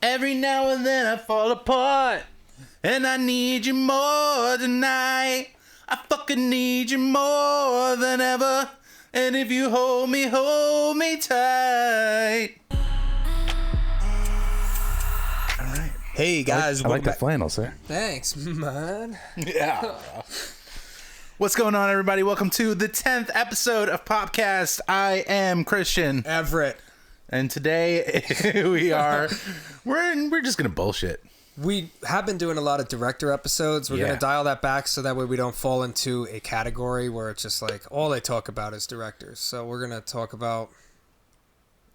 Every now and then I fall apart, and I need you more tonight. I fucking need you more than ever, and if you hold me tight. All right. Hey guys, I like the flannel, sir. Thanks, man. Yeah. What's going on, everybody? Welcome to the 10th episode of Popcast. I am Christian Everett. And today we're just gonna bullshit. We have been doing a lot of director episodes. We're gonna dial that back so that way we don't fall into a category where it's just like all they talk about is directors. So we're gonna talk about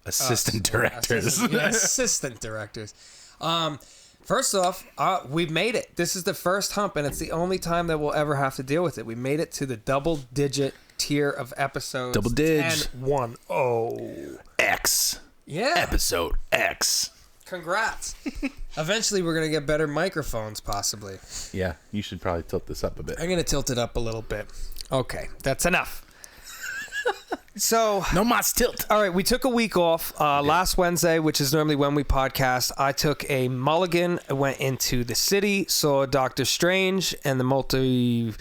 assistant directors. Assistant directors. First off, we've made it. This is the first hump, and it's the only time that we'll ever have to deal with it. We made it to the double-digit tier of episodes. Double dig. 10-1-0. X. Yeah. Episode X. Congrats. Eventually, we're going to get better microphones, possibly. Yeah, you should probably tilt this up a bit. I'm going to tilt it up a little bit. Okay, that's enough. So no mas tilt. All right, we took a week off last Wednesday, which is normally when we podcast. I took a mulligan. I went into the city, saw Doctor Strange and the Multiverse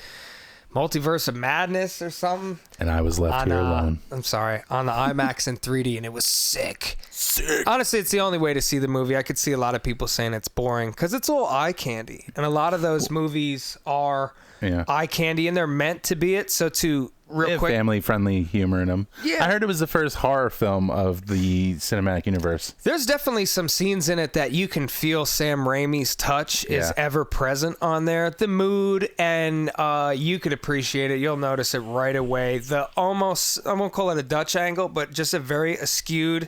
of Madness or something. And I was left here alone. I'm sorry, on the IMAX in 3D, and it was sick. Sick. Honestly, it's the only way to see the movie. I could see a lot of people saying it's boring because it's all eye candy, and a lot of those movies are eye candy, and they're meant to be it. So to real quick, family-friendly humor in them. Yeah. I heard it was the first horror film of the cinematic universe. There's definitely some scenes in it that you can feel Sam Raimi's touch is ever present on there. The mood, and you could appreciate it. You'll notice it right away. The almost, I won't call it a Dutch angle, but just a very askewed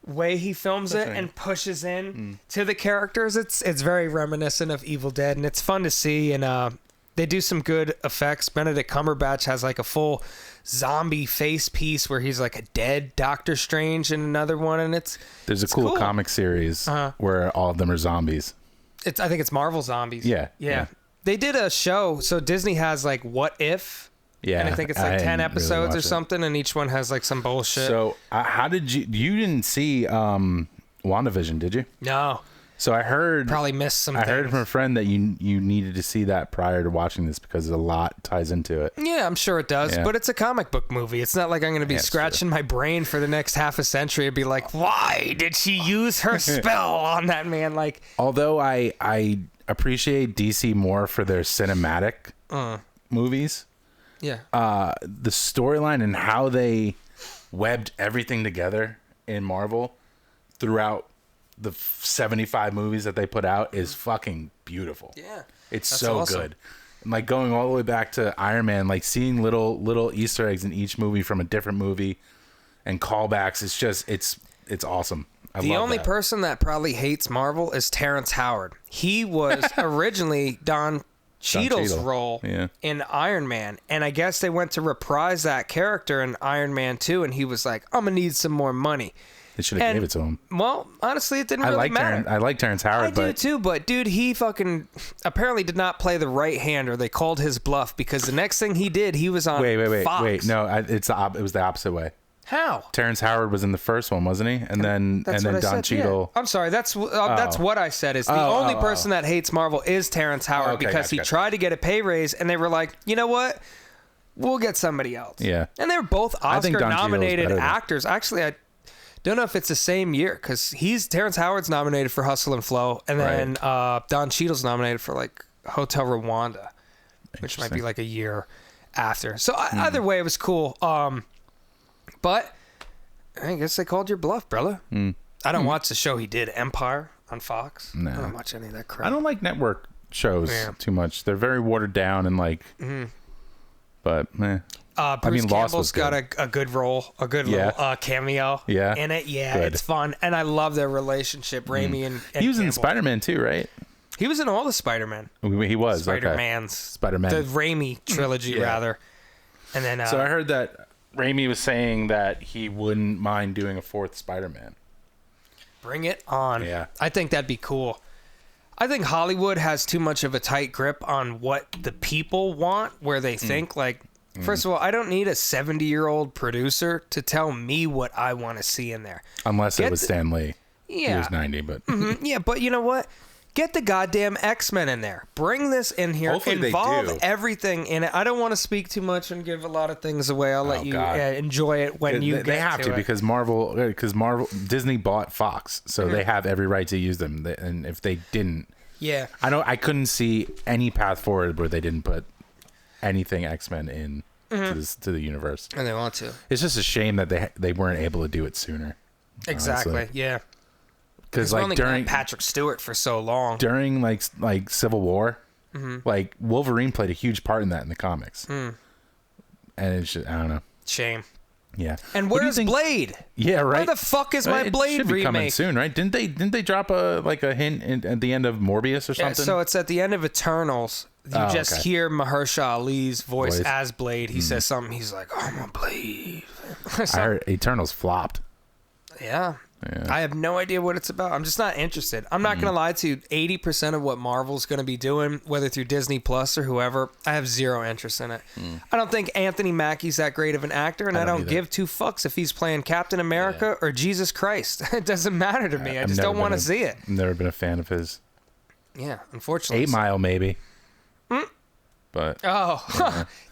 way he films it and pushes in to the characters. It's very reminiscent of Evil Dead, and it's fun to see, and they do some good effects. Benedict Cumberbatch has like a full zombie face piece where he's like a dead Doctor Strange in another one, and there's a cool comic series where all of them are zombies. I think it's Marvel Zombies. Yeah. They did a show, so Disney has like What If? Yeah, and I think it's like 10 episodes or something, and each one has like some bullshit. So how did you didn't see Wanda Vision, did you? No. So I heard probably missed some I heard from a friend that you needed to see that prior to watching this because a lot ties into it. Yeah, I'm sure it does, but it's a comic book movie. It's not like I'm going to be scratching my brain for the next half a century and be like, why did she use her spell on that man? Like, although I appreciate DC more for their cinematic movies. Yeah. The storyline and how they webbed everything together in Marvel throughout the 75 movies that they put out is fucking beautiful. Yeah. It's so awesome. Good. And like going all the way back to Iron Man, like seeing little Easter eggs in each movie from a different movie and callbacks. It's just, it's awesome. The only person that probably hates Marvel is Terrence Howard. He was originally Don Cheadle's role in Iron Man, and I guess they went to reprise that character in Iron Man 2, and he was like, I'm gonna need some more money. They should have gave it to him. Well, honestly, it didn't really matter. I like Terrence Howard. I do too, but dude, he fucking apparently did not play the right hand, or they called his bluff, because the next thing he did, he was on Fox. Wait. No, it was the opposite way. How? Terrence Howard was in the first one, wasn't he? And then Don Cheadle. Yeah. I'm sorry. That's what I said. Is the only person that hates Marvel is Terrence Howard because he tried to get a pay raise, and they were like, you know what? We'll get somebody else. Yeah. And they were both Oscar-nominated actors. Actually, I don't know if it's the same year because Terrence Howard's nominated for Hustle and Flow, and then Don Cheadle's nominated for like Hotel Rwanda, which might be like a year after. So either way, it was cool. But I guess they called your bluff, brother. I don't watch the show he did, Empire, on Fox. No. I don't watch any of that crap. I don't like network shows too much. They're very watered down and like. But Bruce Campbell's got a good role, a good little cameo in it. Yeah, it's fun, and I love their relationship, Raimi and he was Campbell. in Spider-Man too, right? He was in all the Spider-Man. He was Spider-Man, the Raimi trilogy rather. And then so I heard that Raimi was saying that he wouldn't mind doing a fourth Spider-Man. Bring it on. Yeah. I think that'd be cool. I think Hollywood has too much of a tight grip on what the people want, where they think like, first of all, I don't need a 70-year-old producer to tell me what I want to see in there. Unless it was Stan Lee. Yeah. He was 90, but Yeah, but you know what? Get the goddamn X-Men in there. Bring this in here. Hopefully they Involve do. everything in it. I don't want to speak too much and give a lot of things away. I'll let you enjoy it when you get to it. They have to because Marvel Disney bought Fox, so they have every right to use them. And if they didn't, yeah, I couldn't see any path forward where they didn't put anything X-Men in to the universe. And they want to. It's just a shame that they weren't able to do it sooner. Exactly. Honestly. Yeah. Because like during Patrick Stewart for so long, during like Civil War, like Wolverine played a huge part in that in the comics, and it's just, I don't know. Shame. Yeah. And where's Blade? Yeah, right. Where the fuck is my Blade should be remake? Coming soon, right? Didn't they drop a hint at the end of Morbius or something? Yeah, so it's at the end of Eternals. You just hear Mahershala Ali's voice as Blade. He says something. He's like, "I'm a Blade." I heard Eternals flopped. Yeah. I have no idea what it's about. I'm just not interested. I'm not going to lie to you. 80% of what Marvel's going to be doing, whether through Disney Plus or whoever, I have zero interest in it. I don't think Anthony Mackie's that great of an actor, and I don't give two fucks if he's playing Captain America or Jesus Christ. It doesn't matter to me. I just don't want to see it. I've never been a fan of his. Yeah, unfortunately. 8 Mile, maybe. But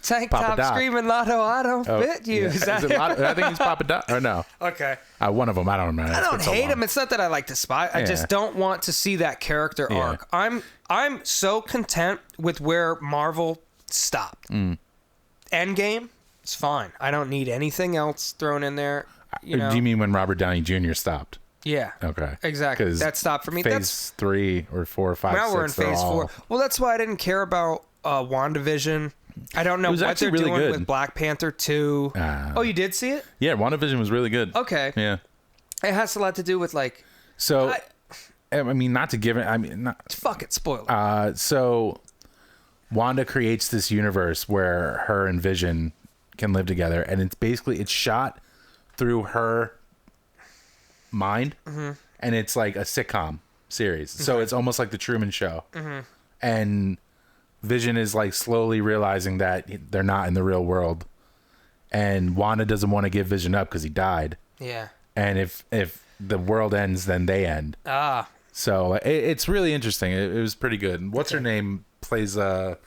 tank top Doc. Screaming Lotto, I don't fit you. Yeah. Is that it I think he's Papa Doc. Or no. Okay. One of them. I don't remember. I don't hate him. It's not that I like to spy. I just don't want to see that character arc. I'm so content with where Marvel stopped. Endgame, it's fine. I don't need anything else thrown in there. You know? Do you mean when Robert Downey Jr. stopped? Yeah. Okay. Exactly. That stopped for me. Phase 3 or 4 or 5. Now we're in phase 4. Well, that's why I didn't care about Wanda Vision. I don't know what they're doing with Black Panther 2. Oh, you did see it? Yeah, WandaVision was really good. Okay. Yeah. It has a lot to do with like. So, I mean, not to give it. I mean, not. Fuck it, spoiler. So, Wanda creates this universe where her and Vision can live together, and it's shot through her mind, and it's like a sitcom series. So it's almost like the Truman Show, and Vision is like slowly realizing that they're not in the real world, and Wanda doesn't want to give Vision up because he died. Yeah. And if the world ends, then they end. So it's really interesting. It was pretty good. What's her name plays the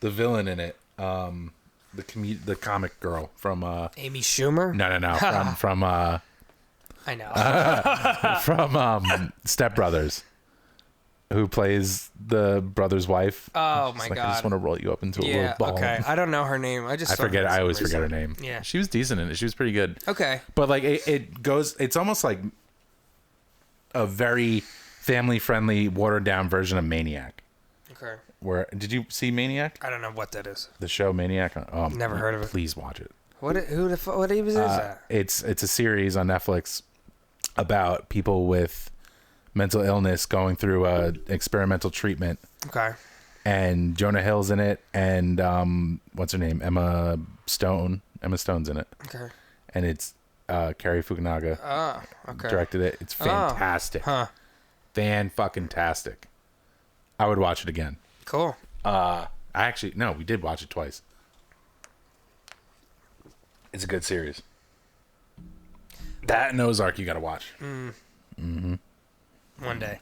villain in it? The comic girl from Amy Schumer? No. From I know. from Step Brothers, who plays the brother's wife. Oh my god! I just want to roll you up into a little ball. Okay, I don't know her name. I forget. I always forget her name. Yeah, she was decent in it. She was pretty good. Okay, but like it goes. It's almost like a very family friendly, watered down version of Maniac. Okay. Where did you see Maniac? I don't know what that is. The show Maniac. Never heard of it. Please watch it. What even is that? It's a series on Netflix about people with mental illness going through a experimental treatment. Okay. And Jonah Hill's in it, and what's her name? Emma Stone. Emma Stone's in it. Okay. And it's Cary Fukunaga. Okay. Directed it. It's fantastic. Fan-fucking-tastic. I would watch it again. Cool. We did watch it twice. It's a good series. That and Ozark you got to watch. One day.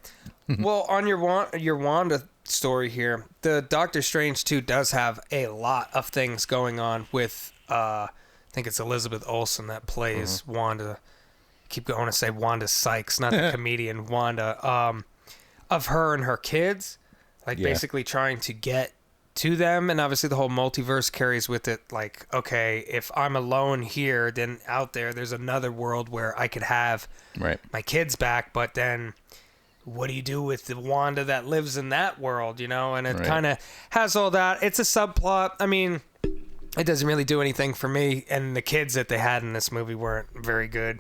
Well, on your Wanda story here, the Doctor Strange 2 does have a lot of things going on with I think it's Elizabeth Olsen that plays Wanda. I want to say Wanda Sykes, not the comedian Wanda. Of her and her kids, basically trying to get to them, and obviously the whole multiverse carries with it like, okay, if I'm alone here, then out there's another world where I could have my kids back, but then what do you do with the Wanda that lives in that world, and it kind of has all that. It's a subplot. I mean, it doesn't really do anything for me, and the kids that they had in this movie weren't very good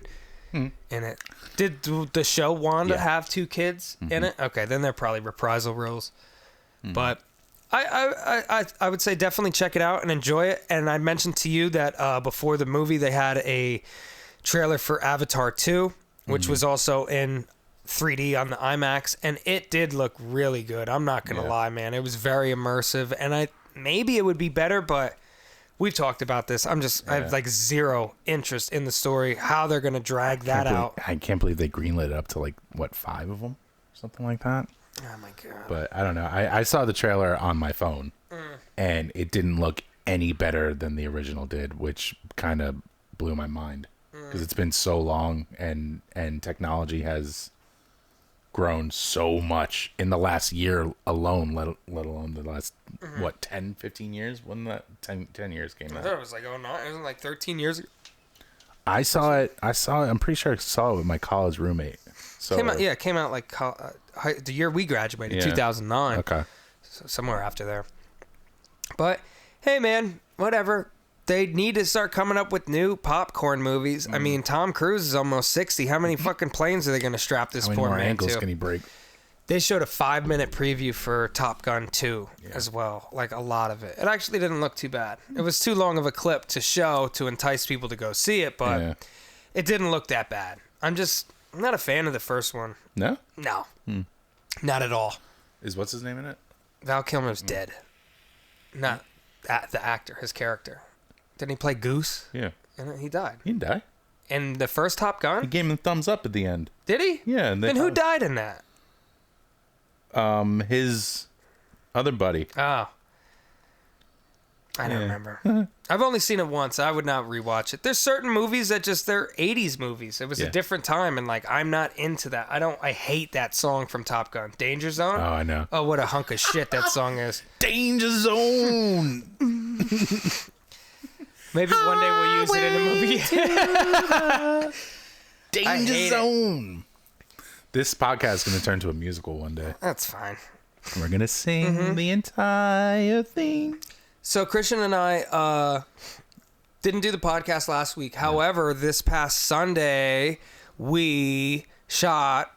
in it. Did the show Wanda have 2 kids in it? Okay, then they're probably reprisal roles. But I would say definitely check it out and enjoy it. And I mentioned to you that before the movie they had a trailer for Avatar 2, which was also in 3D on the IMAX, and it did look really good. I'm not gonna lie, man. It was very immersive, and maybe it would be better, but we've talked about this. I have like zero interest in the story, how they're going to drag that out. I can't believe they greenlit it up to like, what, 5 of them? Something like that. Oh my God. But I don't know. I saw the trailer on my phone and it didn't look any better than the original did, which kind of blew my mind because it's been so long and technology has grown so much in the last year alone, let alone the last, 10, 15 years? When that 10 years came out? I thought it was like, it was like 13 years ago. I saw it. I'm pretty sure I saw it with my college roommate. So it came out like the year we graduated, 2009. Okay. So somewhere after there. But, hey, man, whatever. They need to start coming up with new popcorn movies. I mean, Tom Cruise is almost 60. How many fucking planes are they going to strap this poor man ankles to? Can he break? They showed a 5-minute preview for Top Gun 2 as well. Like, a lot of it. It actually didn't look too bad. It was too long of a clip to show to entice people to go see it, but it didn't look that bad. I'm not a fan of the first one. No? No. Not at all. Is what's his name in it? Val Kilmer's dead. Not the actor, his character. Didn't he play Goose? Yeah. And he died. He didn't die. In the first Top Gun? He gave him a thumbs up at the end. Did he? Yeah. Then who died in that? His other buddy. Oh. I don't remember. I've only seen it once. I would not rewatch it. There's certain movies that they're 80s movies. It was a different time, and like I'm not into that. I hate that song from Top Gun. Danger Zone? Oh, I know. Oh, what a hunk of shit that song is. Danger Zone. Maybe one day we'll use it in a movie. Danger Zone. This podcast is going to turn to a musical one day. That's fine. We're going to sing the entire thing. So Christian and I didn't do the podcast last week. However, this past Sunday, we shot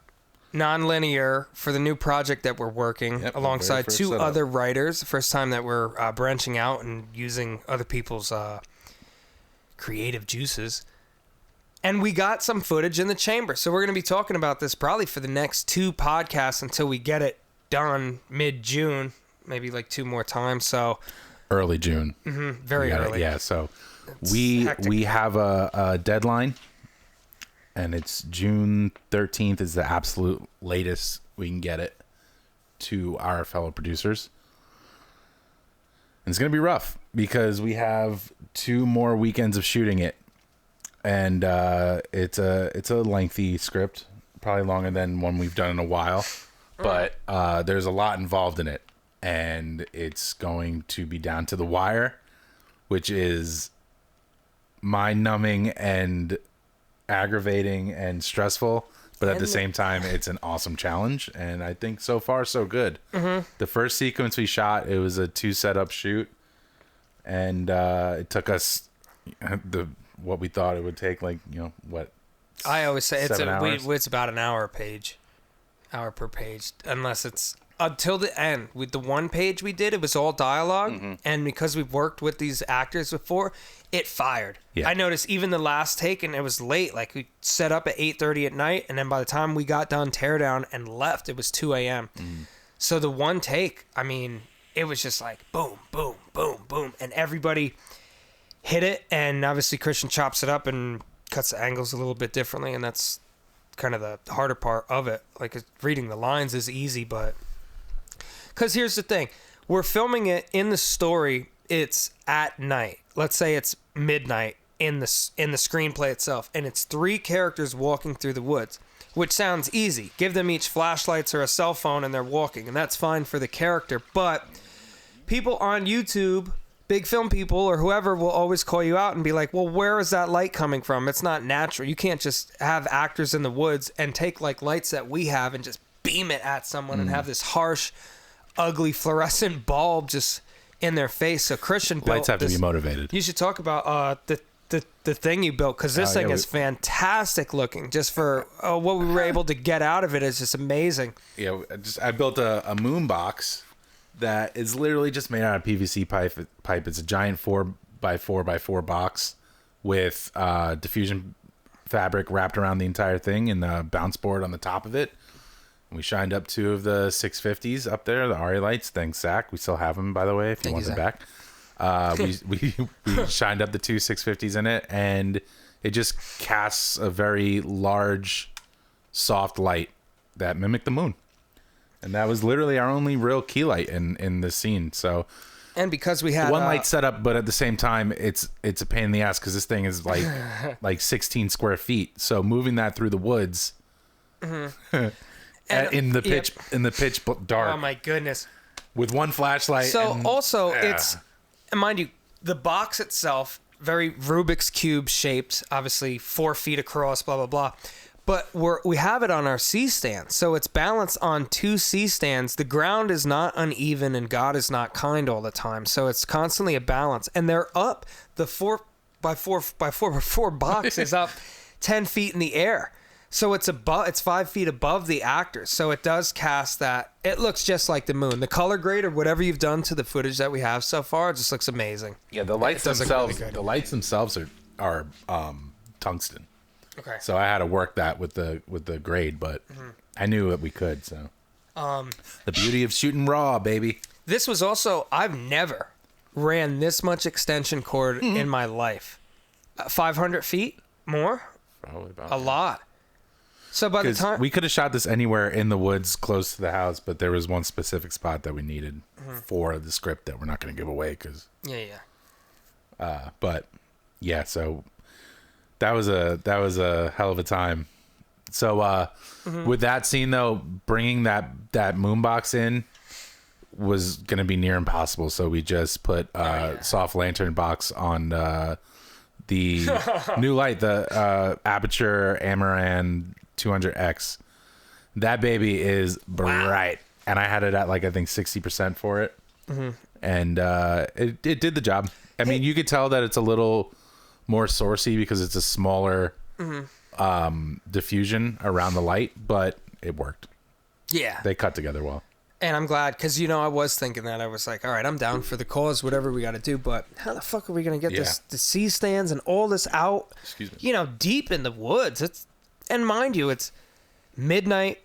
non-linear for the new project that we're working alongside 2 other writers. The first time that we're branching out and using other people's creative juices. And we got some footage in the chamber. So we're going to be talking about this probably for the next 2 podcasts until we get it done mid-June, maybe like 2 more times. So early June. Very early. Yeah, so we have a deadline, and it's June 13th is the absolute latest we can get it to our fellow producers. And it's going to be rough because we have 2 more weekends of shooting it. And it's a lengthy script, probably longer than one we've done in a while. But there's a lot involved in it. And it's going to be down to the wire, which is mind-numbing and aggravating and stressful. But at the same time, it's an awesome challenge. And I think so far, so good. The first sequence we shot, it was a 2 setup shoot. And it took us what we thought it would take, like, I always say it's about an hour per page, unless it's until the end. With the 1 page we did, it was all dialogue, and because we've worked with these actors before, it fired. I noticed even the last take, and it was late, like we set up at 8:30 at night, and then by the time we got done teardown and left, it was 2 a.m. So the 1 take, I mean, it was just like boom, boom, boom, boom, and everybody hit it, and obviously Christian chops it up and cuts the angles a little bit differently, and that's kind of the harder part of it. Like, reading the lines is easy, but because here's the thing, we're filming it in the story, it's at night. Let's say it's midnight in the screenplay itself, and it's 3 characters walking through the woods, which sounds easy. Give them each flashlights or a cell phone and they're walking, and that's fine for the character. But people on YouTube, big film people or whoever, will always call you out and be like, well, where is that light coming from? It's not natural. You can't just have actors in the woods and take like lights that we have and just beam it at someone and have this harsh, ugly fluorescent bulb just in their face. So Christian built lights have to be motivated. You should talk about the thing you built, because this thing is fantastic looking. Just for what we were able to get out of it is just amazing. Yeah, I built a moon box that is literally just made out of PVC pipe. It's a giant 4x4x4 box with diffusion fabric wrapped around the entire thing and the bounce board on the top of it. And we shined up 2 of the 650s up there, the Ari lights. Thanks, Zach. We still have them, by the way, if you want them back. We shined up the two 650s in it, and it just casts a very large, soft light that mimicked the moon. And that was literally our only real key light in this scene. So, and because we had one light setup, but at the same time, it's a pain in the ass because this thing is like 16 square feet. So moving that through the woods, in the pitch dark. Oh my goodness! With one flashlight. So it's, mind you, the box itself, very Rubik's Cube shaped, obviously 4 feet across, blah, blah, blah. But we have it on our C-stand. So it's balanced on 2 C-stands. The ground is not uneven and God is not kind all the time. So it's constantly a balance. And they're up, the 4x4 box is up 10 feet in the air. So it's 5 feet above the actors. So it does cast that. It looks just like the moon. The color grade or whatever you've done to the footage that we have so far, it just looks amazing. Yeah, the lights themselves are tungsten. Okay. So I had to work that with the grade, but I knew that we could. So the beauty of shooting raw, baby. This was also, I've never ran this much extension cord in my life. 500 feet more? Probably about a lot. So by the time we could have shot this anywhere in the woods close to the house, but there was one specific spot that we needed for the script that we're not going to give away because but yeah, so that was a hell of a time. So with that scene though, bringing that moon box in was going to be near impossible. So we just put soft lantern box on the new light, the Aperture Amaran 200X. That baby is bright. And I had it at like I think 60% for it. And it did the job. I mean, you could tell that it's a little more sourcey because it's a smaller diffusion around the light, but it worked. Yeah. They cut together well. And I'm glad because, you know, I was thinking that. I was like, all right, I'm down for the cause, whatever we got to do. But how the fuck are we going to get the C-stands and all this out, you know, deep in the woods? And mind you, it's midnight.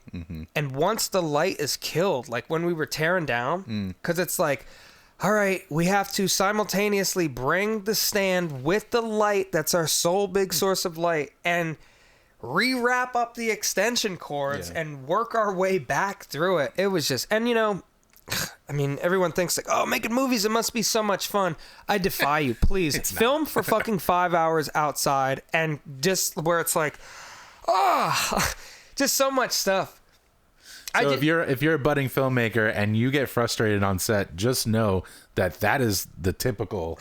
And once the light is killed, like when we were tearing down, because it's like, all right, we have to simultaneously bring the stand with the light. That's our sole big source of light. And rewrap up the extension cords and work our way back through it. It was just, and you know, I mean, everyone thinks like, oh, making movies, it must be so much fun. I defy you. Please film for fucking 5 hours outside and just where it's like, just so much stuff. So if you're a budding filmmaker and you get frustrated on set, just know that is the typical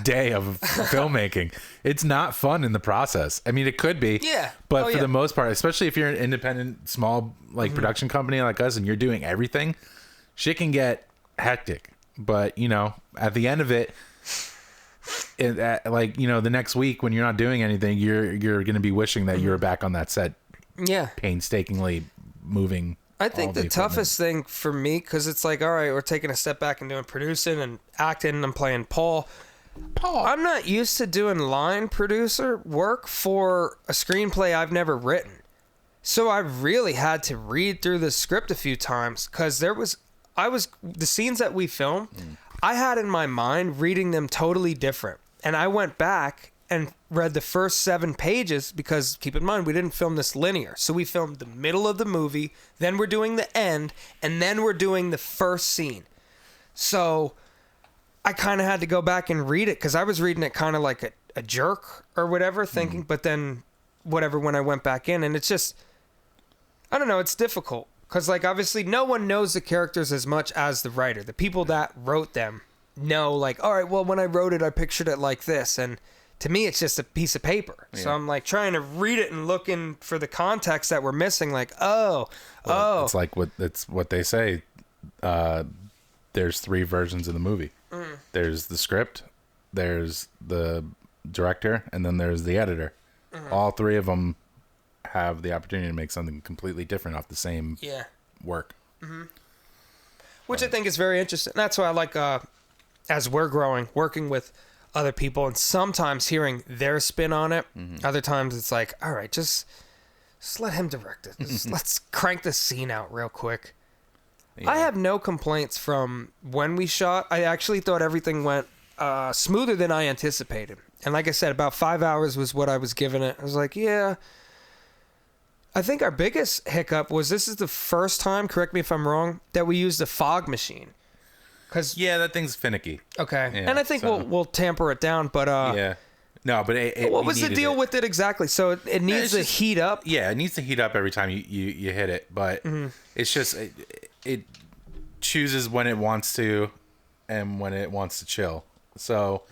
day of filmmaking. It's not fun in the process. I mean, it could be, but for the most part, especially if you're an independent, small production company like us and you're doing everything, shit can get hectic. But you know, at the end of it, like you know, the next week when you're not doing anything, you're going to be wishing that you were back on that set, painstakingly moving. I think the toughest thing for me, because it's like, all right, we're taking a step back and doing producing and acting, and I'm playing Paul. I'm not used to doing line producer work for a screenplay I've never written. So I really had to read through the script a few times because the scenes that we filmed, I had in my mind reading them totally different. And I went back and read the first 7 pages because keep in mind, we didn't film this linear. So we filmed the middle of the movie, then we're doing the end, and then we're doing the first scene. So I kind of had to go back and read it because I was reading it kind of like a jerk or whatever, thinking, but then whatever, when I went back in, and it's just, I don't know, it's difficult because like obviously no one knows the characters as much as the writer. The people that wrote them know like, all right, well, when I wrote it, I pictured it like this. And to me, it's just a piece of paper. Yeah. So I'm like trying to read it and looking for the context that we're missing. Like, it's like what they say. There's 3 versions of the movie. There's the script, there's the director, and then there's the editor. All 3 of them have the opportunity to make something completely different off the same work. Which I think is very interesting. That's why I like, as we're growing, working with other people and sometimes hearing their spin on it. Other times it's like, all right, just let him direct it. Let's crank the scene out real quick. Yeah. I have no complaints from when we shot. I actually thought everything went smoother than I anticipated. And like I said, about 5 hours was what I was giving it. I was like, yeah. I think our biggest hiccup was this is the first time, correct me if I'm wrong, that we used a fog machine. Yeah, that thing's finicky. Okay. Yeah, and I think we'll tamper it down, but yeah. No, but what was the deal with it exactly? So it needs to heat up? Yeah, it needs to heat up every time you hit it, but it's just it chooses when it wants to and when it wants to chill. So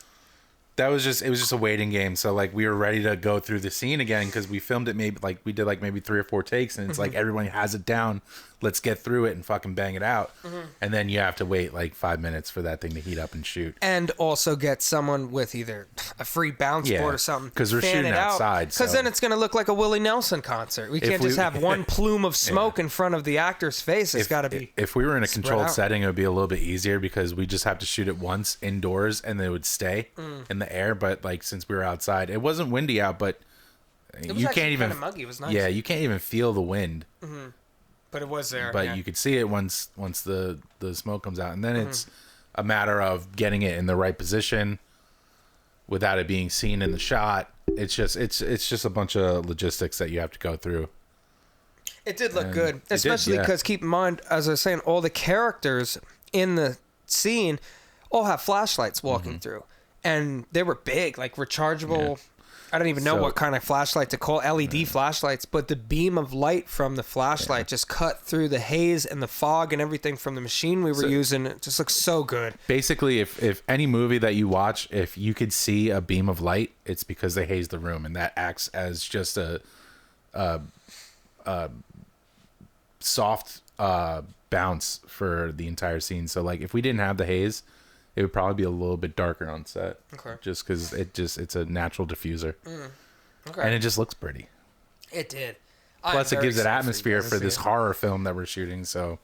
it was just a waiting game. So like we were ready to go through the scene again because we filmed it we did maybe 3 or 4 takes, and it's like everyone has it down. Let's get through it and fucking bang it out. And then you have to wait 5 minutes for that thing to heat up and shoot. And also get someone with either a free bounce board or something. Because we're shooting outside. Because then it's going to look like a Willie Nelson concert. We can't just have one plume of smoke in front of the actor's face. It's got to be. If we were in a controlled setting, it would be a little bit easier because we just have to shoot it once indoors and then it would stay in the air. But since we were outside, it wasn't windy out, but you can't even. Kind of muggy. It was nice. Yeah, you can't even feel the wind. But it was there. But you could see it once the smoke comes out, and then it's a matter of getting it in the right position without it being seen in the shot. It's just a bunch of logistics that you have to go through. It did look good, especially because keep in mind, as I was saying, all the characters in the scene all have flashlights walking through, and they were big, rechargeable. Yeah. I don't even know what kind of flashlight to call, LED flashlights, but the beam of light from the flashlight just cut through the haze and the fog and everything from the machine we were using. It just looks so good. Basically, if any movie that you watch, if you could see a beam of light, it's because they haze the room, and that acts as just a soft bounce for the entire scene. So if we didn't have the haze, it would probably be a little bit darker on set. Okay. Just because it's a natural diffuser. Okay. And it just looks pretty. It did. Plus, it gives it atmosphere for this horror film that we're shooting. So.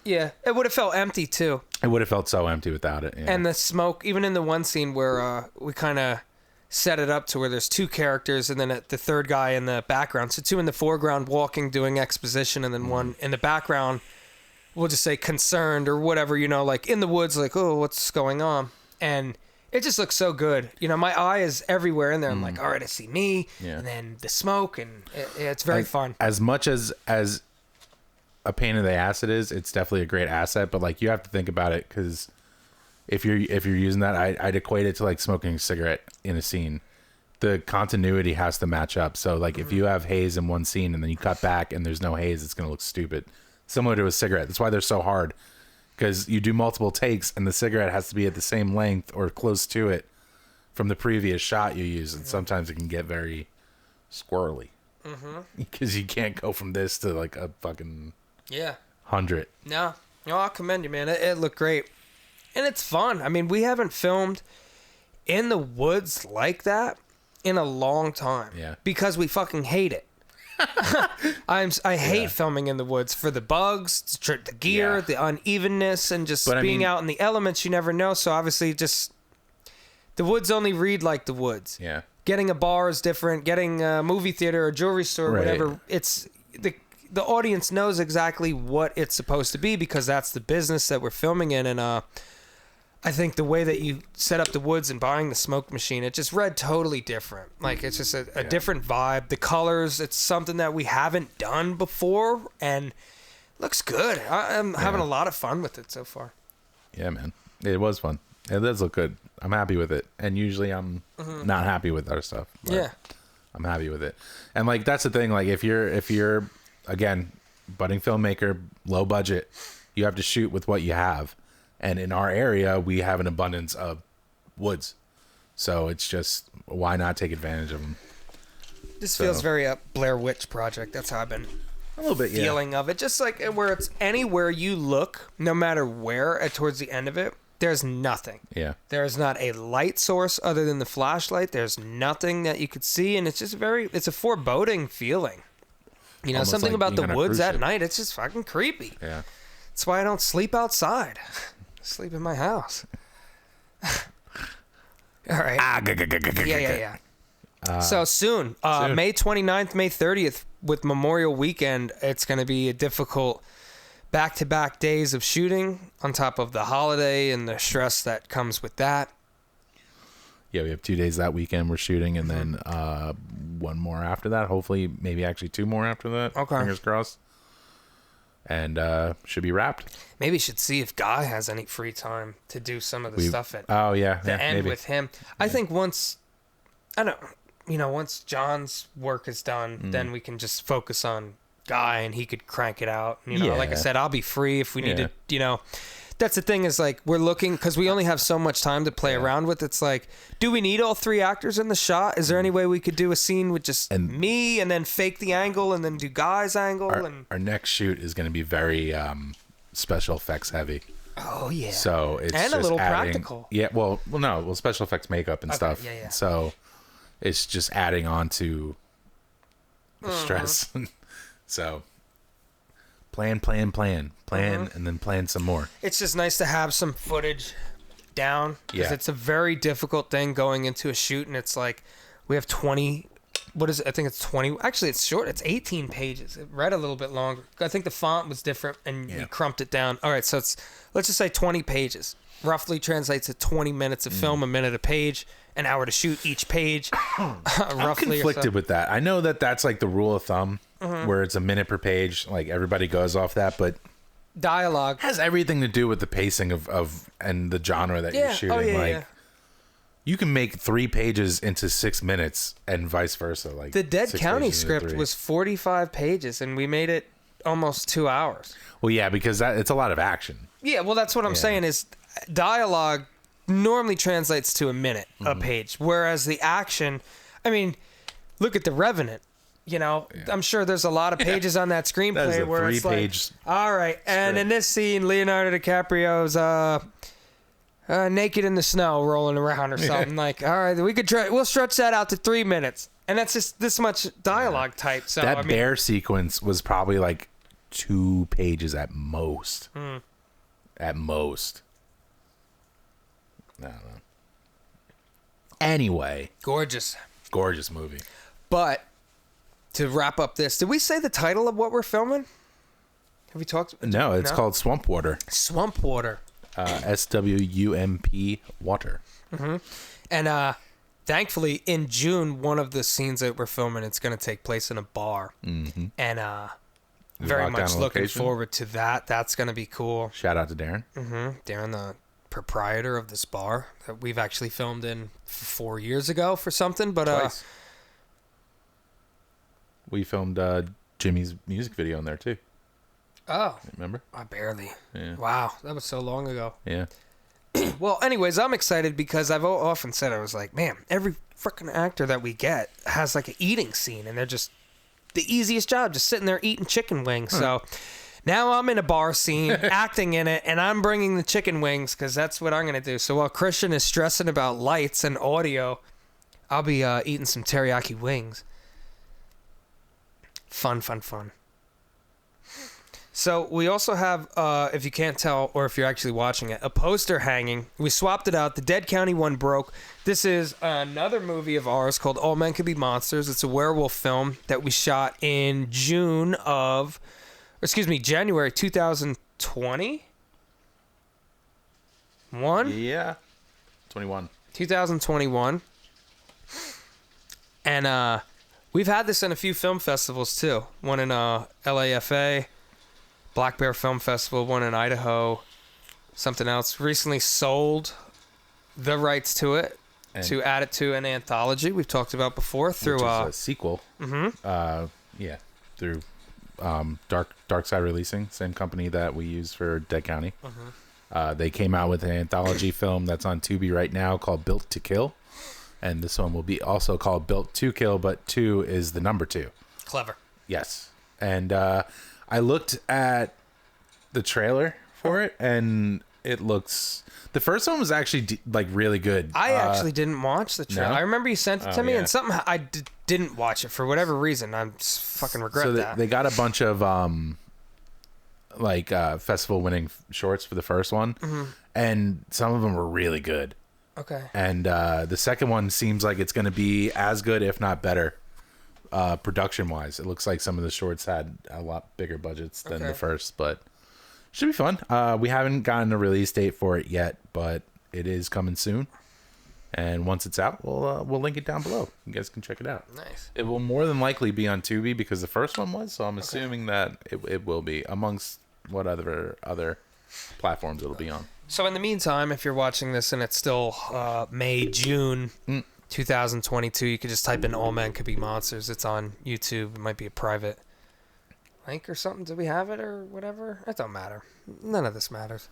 Yeah, it would have felt empty too. It would have felt so empty without it. Yeah. And the smoke, even in the one scene where we kind of set it up to where there's 2 characters and then the third guy in the background. So 2 in the foreground walking, doing exposition, and then 1 in the background. We'll just say concerned or whatever, in the woods, oh, what's going on? And it just looks so good. My eye is everywhere in there. I'm like, all right, I see me, and then the smoke, and it's very fun. As much as a pain in the ass it is, it's definitely a great asset. But you have to think about it because if you're using that, I'd equate it to smoking a cigarette in a scene. The continuity has to match up. So if you have haze in one scene and then you cut back and there's no haze, it's gonna look stupid. Similar to a cigarette. That's why they're so hard, because you do multiple takes and the cigarette has to be at the same length or close to it from the previous shot you use, and sometimes it can get very squirrely because you can't go from this to a fucking 100. No, I'll commend you, man. It looked great, and it's fun. I mean, we haven't filmed in the woods like that in a long time. Yeah, because we fucking hate it. I hate filming in the woods for the bugs, the gear, the unevenness, and just being out in the elements. You never know. So obviously, just the woods only read like the woods. Yeah. Getting a bar is different. Getting a movie theater or jewelry store, whatever. It's the audience knows exactly what it's supposed to be because that's the business that we're filming in. And I think the way that you set up the woods and buying the smoke machine, it just read totally different. It's just a different vibe. The colors, it's something that we haven't done before, and looks good. I'm having a lot of fun with it so far. Yeah, man. It was fun. It does look good. I'm happy with it. And usually I'm not happy with our stuff. Yeah. I'm happy with it. And that's the thing. If you're, again, budding filmmaker, low budget, you have to shoot with what you have. And in our area, we have an abundance of woods. So it's just, why not take advantage of them? This feels very Blair Witch Project. That's how I've been a little bit feeling of it. Just where it's anywhere you look, no matter where, towards the end of it, there's nothing. Yeah. There's not a light source other than the flashlight. There's nothing that you could see. And it's just it's a foreboding feeling. Almost something about the woods at night. It's just fucking creepy. Yeah. That's why I don't sleep outside. Sleep in my house. All right. Yeah. So soon, May 29th, May 30th, with Memorial Weekend, it's going to be a difficult back-to-back days of shooting on top of the holiday and the stress that comes with that. Yeah, we have 2 days that weekend we're shooting, and then one more after that. Hopefully, maybe actually 2 more after that. Okay. Fingers crossed. And should be wrapped. Maybe you should see if Guy has any free time to do some of the stuff at the end maybe. with him. I think once John's work is done, then we can just focus on Guy and he could crank it out. Like I said, I'll be free if we need to, That's the thing is like we're looking because we only have so much time to play around with. It's like, do we need all 3 actors in the shot? Is there any way we could do a scene with just me and then fake the angle and then do Guy's angle? Our next shoot is going to be very special effects heavy. Oh yeah. So it's and just a little adding, practical. Yeah. Well, special effects makeup and stuff. Yeah. So it's just adding on to the stress. So. Plan, and then plan some more. It's just nice to have some footage down because it's a very difficult thing going into a shoot, and it's like we have 20. What is it? I think it's 20. Actually, it's short. It's 18 pages. It read a little bit longer. I think the font was different, and we crumped it down. All right, so let's just say 20 pages. Roughly translates to 20 minutes of film, a minute a page, an hour to shoot each page. Roughly. I'm conflicted with that. I know that that's like the rule of thumb. Where it's a minute per page, like everybody goes off that, but dialogue has everything to do with the pacing of and the genre that you're shooting. You can make 3 pages into 6 minutes and vice versa. Like the Dead County script was 45 pages and we made it almost 2 hours. Well, yeah, because it's a lot of action. Yeah, well, that's what I'm saying is dialogue normally translates to a minute a page, whereas the action, I mean, look at The Revenant. I'm sure there's a lot of pages on that screenplay where it's like, all right, and in this scene, Leonardo DiCaprio's naked in the snow rolling around or something. Like, all right, we'll stretch that out to 3 minutes, and that's just this much dialogue type. So that bear sequence was probably like 2 pages at most. At most. I don't know. Anyway, gorgeous movie. But to wrap up this, did we say the title of what we're filming? Have we talked? No, it's called Swamp Water. Swamp Water. SWUMP Water. And thankfully, in June, one of the scenes that we're filming, it's going to take place in a bar. And very much looking forward to that. That's going to be cool. Shout out to Darren. Darren, the proprietor of this bar that we've actually filmed in 4 years ago for something. But twice. We filmed Jimmy's music video in there, too. Oh. Remember? I barely. Yeah. Wow. That was so long ago. Yeah. Well, anyways, I'm excited because I've often said, I was like, man, every freaking actor that we get has like an eating scene, and they're just the easiest job, just sitting there eating chicken wings. So now I'm in a bar scene, acting in it, and I'm bringing the chicken wings because that's what I'm going to do. So while Christian is stressing about lights and audio, I'll be eating some teriyaki wings. Fun. So we also have, if you can't tell, or if you're actually watching it, a poster hanging. We swapped it out. The Dead County one broke. This is another movie of ours called All Men Can Be Monsters. It's a werewolf film that we shot in January 2020. Yeah. 21. 2021. And we've had this in a few film festivals too. One in LAFA, Black Bear Film Festival, one in Idaho, something else. Recently sold the rights to it to add it to an anthology we've talked about before through a sequel. Through Dark Side Releasing, same company that we use for Dead County. They came out with an anthology film that's on Tubi right now called Built to Kill. And this one will be also called Built to Kill, but 2 is the number 2. Clever. Yes. And I looked at the trailer for it, and it looks... The first one was actually really good. I actually didn't watch the trailer. No? I remember you sent it to me, and something I didn't watch it for whatever reason. I just fucking regret that. They got a bunch of festival-winning shorts for the first one, and some of them were really good. Okay. And the second one seems like it's going to be as good, if not better, production-wise. It looks like some of the shorts had a lot bigger budgets than the first, but Should be fun. We haven't gotten a release date for it yet, but it is coming soon. And once it's out, we'll link it down below. You guys can check it out. Nice. It will more than likely be on Tubi because the first one was. So I'm assuming that it will be amongst what other platforms it'll be on. So in the meantime, if you're watching this and it's still May, June 2022, you could just type in All Men Could Be Monsters. It's on YouTube. It might be a private link or something. Do we have it or whatever? It don't matter. None of this matters.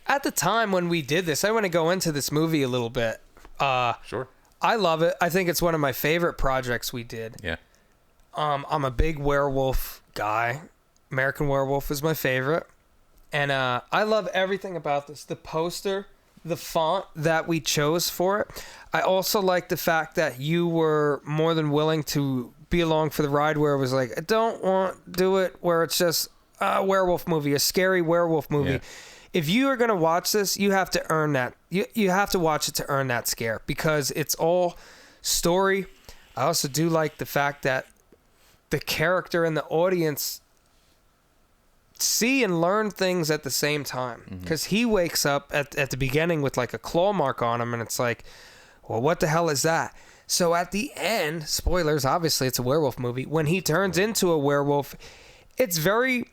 At the time when we did this, I want to go into this movie a little bit. Sure. I love it. I think it's one of my favorite projects we did. Yeah. I'm a big werewolf guy. American Werewolf is my favorite. And I love everything about this. The poster, the font that we chose for it. I also like the fact that you were more than willing to be along for the ride where it was like, I don't want to do it where it's just a werewolf movie, a scary werewolf movie. Yeah. If you are going to watch this, you have to earn that. You have to watch it to earn that scare because it's all story. I also do like the fact that the character and the audience see and learn things at the same time. Because he wakes up at the beginning with like a claw mark on him and it's like, well, what the hell is that? So at the end, spoilers, obviously it's a werewolf movie. When he turns into a werewolf, it's very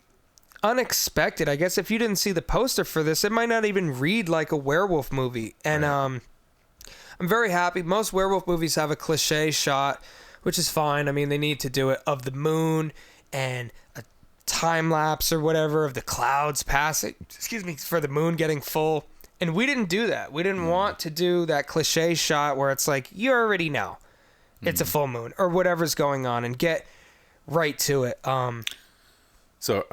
unexpected. I guess if you didn't see the poster for this, it might not even read like a werewolf movie. And I'm very happy. Most werewolf movies have a cliche shot, which is fine. I mean, they need to do it of the moon and a time lapse or whatever of the clouds passing, for the moon getting full. And we didn't do that. We didn't want to do that cliche shot where it's like, you already know it's a full moon or whatever's going on and get right to it. So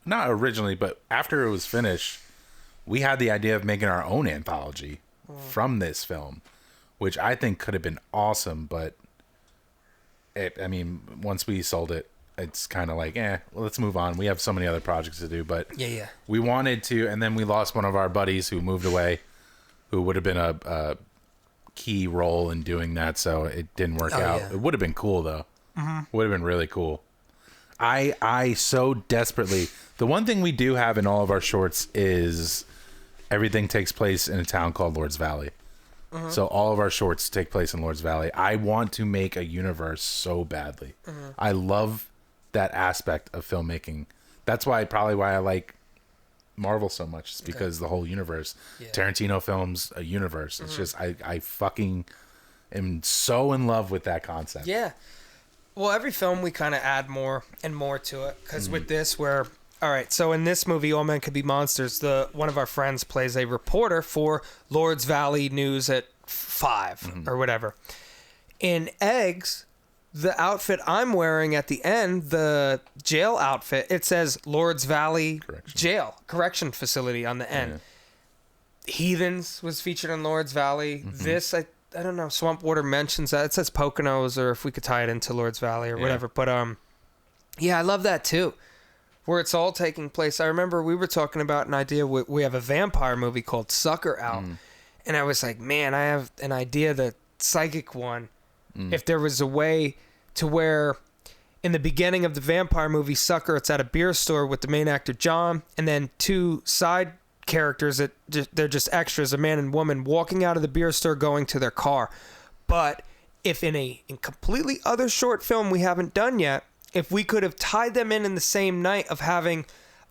not originally, but after it was finished, we had the idea of making our own anthology from this film, which I think could have been awesome. But once we sold it, it's kind of like, let's move on. We have so many other projects to do, but yeah. We wanted to, and then we lost one of our buddies who moved away, who would have been a key role in doing that. So it didn't work out. Yeah. It would have been cool though. Would have been really cool. I so desperately, the one thing we do have in all of our shorts is everything takes place in a town called Lord's Valley. So all of our shorts take place in Lord's Valley. I want to make a universe so badly. I love that aspect of filmmaking. That's probably why I like Marvel so much. It's because the whole universe, Tarantino films a universe. It's just, I fucking am so in love with that concept. Yeah. Well, every film we kind of add more and more to it because with this, all right. So in this movie, All Men Could Be Monsters. One of our friends plays a reporter for Lord's Valley News at 5 or whatever. In Eggs, the outfit I'm wearing at the end, the jail outfit, it says Lord's Valley Correction Facility on the end. Yeah. Heathens was featured in Lord's Valley. This, I don't know, Swamp Water mentions that. It says Poconos, or if we could tie it into Lord's Valley or whatever. But I love that too, where it's all taking place. I remember we were talking about an idea. We have a vampire movie called Sucker out. And I was like, man, I have an idea, the psychic one. If there was a way to where in the beginning of the vampire movie Sucker, it's at a beer store with the main actor John, and then two side characters that they're just extras, a man and woman walking out of the beer store going to their car. But if in completely other short film we haven't done yet, if we could have tied them in the same night of having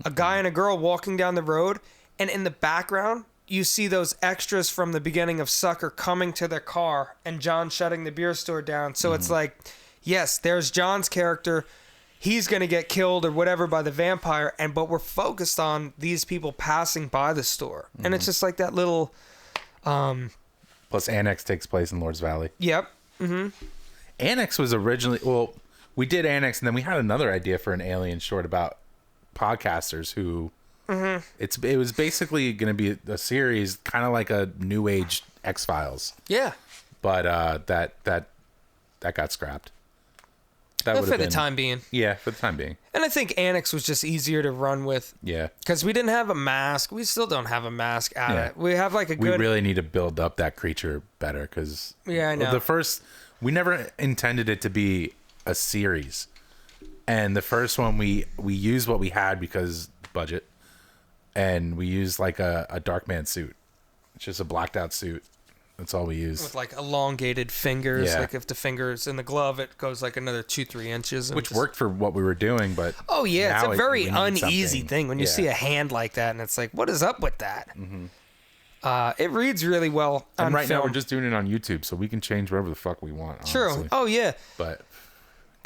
a guy and a girl walking down the road, and in the background you see those extras from the beginning of Sucker coming to their car and John shutting the beer store down. So it's like, yes, there's John's character. He's going to get killed or whatever by the vampire, but we're focused on these people passing by the store. And it's just like that little... Plus, Annex takes place in Lord's Valley. Yep. Annex was originally... Well, we did Annex, and then we had another idea for an Alien short about podcasters who... It was basically going to be a series, kind of like a New Age X-Files. Yeah. But that got scrapped. That for the time being. Yeah, for the time being. And I think Annex was just easier to run with. Yeah. Because we didn't have a mask. We still don't have a mask at it. We have like a good... We really need to build up that creature better because... Yeah, I know. We never intended it to be a series. And the first one we used what we had because budget, and we used like a Darkman suit. It's just a blacked out suit. That's all we use. With like elongated fingers. Yeah. Like if the finger's in the glove, it goes like another 2-3 inches. Which worked for what we were doing, but oh yeah, it's a very uneasy thing when you Yeah. see a hand like that, and it's like, what is up with that? It reads really well. And on right now film. we're just doing it on YouTube, so we can change whatever the fuck we want. Honestly. True. Oh yeah. But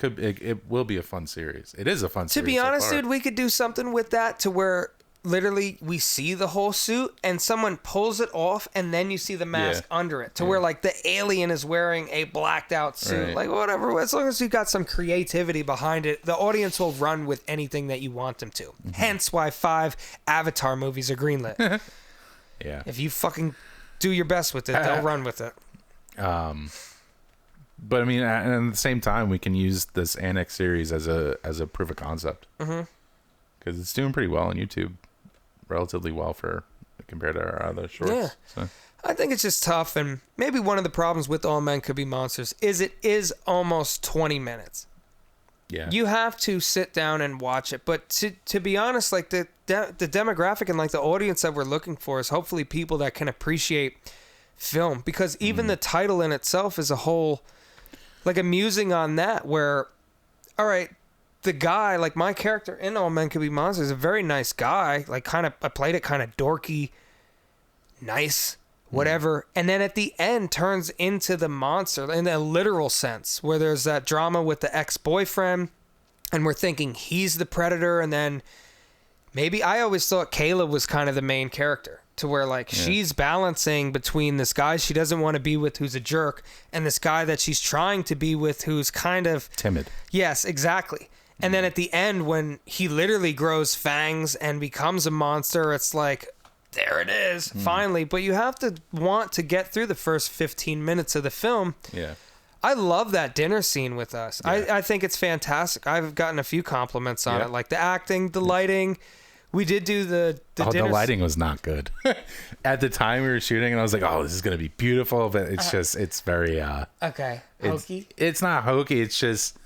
it will be a fun series. It is a fun series. To be honest, so far. dude, we could do something with that to where literally we see the whole suit and someone pulls it off and then you see the mask under it to where like the alien is wearing a blacked out suit. Right. Like whatever, as long as you got some creativity behind it, the audience will run with anything that you want them to. Hence why 5 Avatar movies are greenlit. Yeah. If you fucking do your best with it, they'll run with it. But I mean, at the same time, we can use this Annex series as a proof of concept. Because it's doing pretty well on YouTube, relatively well compared to our other shorts. Yeah. So. I think it's just tough, and maybe one of the problems with All Men Could Be Monsters is it is almost 20 minutes. Yeah. You have to sit down and watch it, but to be honest, like the demographic and like the audience that we're looking for is hopefully people that can appreciate film, because even the title in itself is a whole, like a musing on that where, all right, the guy, like my character in All Men Could Be Monsters is a very nice guy, like I played it kind of dorky, nice, whatever, and then at the end turns into the monster in a literal sense, where there's that drama with the ex-boyfriend and we're thinking he's the predator, and then maybe I always thought Kayla was kind of the main character, to where like she's balancing between this guy she doesn't want to be with who's a jerk and this guy that she's trying to be with who's kind of timid. Yes, exactly. And then at the end when he literally grows fangs and becomes a monster, it's like, there it is, finally. But you have to want to get through the first 15 minutes of the film. Yeah. I love that dinner scene with us. Yeah. I think it's fantastic. I've gotten a few compliments on it, like the acting, the lighting. We did do the dinner. The lighting was not good. At the time we were shooting, and I was like, oh, this is going to be beautiful. But it's just, it's very... okay. Hokey? It's not hokey. It's just...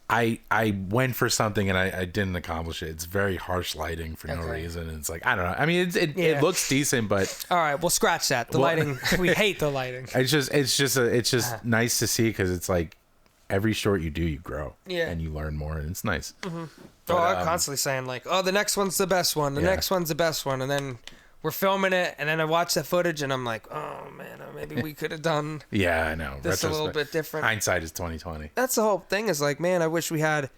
I went for something and I didn't accomplish it. It's very harsh lighting for no reason. And it's like, I don't know. I mean, it looks decent, but all right, we'll scratch that. The lighting, we hate the lighting. It's just nice to see, because it's like every short you do, you grow, and you learn more, and it's nice. But, I'm constantly saying like, oh, the next one's the best one. The next one's the best one, and then we're filming it, and then I watch that footage, and I'm like, oh man, maybe we could have done I know this a little bit different. Hindsight is 20/20. That's the whole thing. Is like, man, I wish we had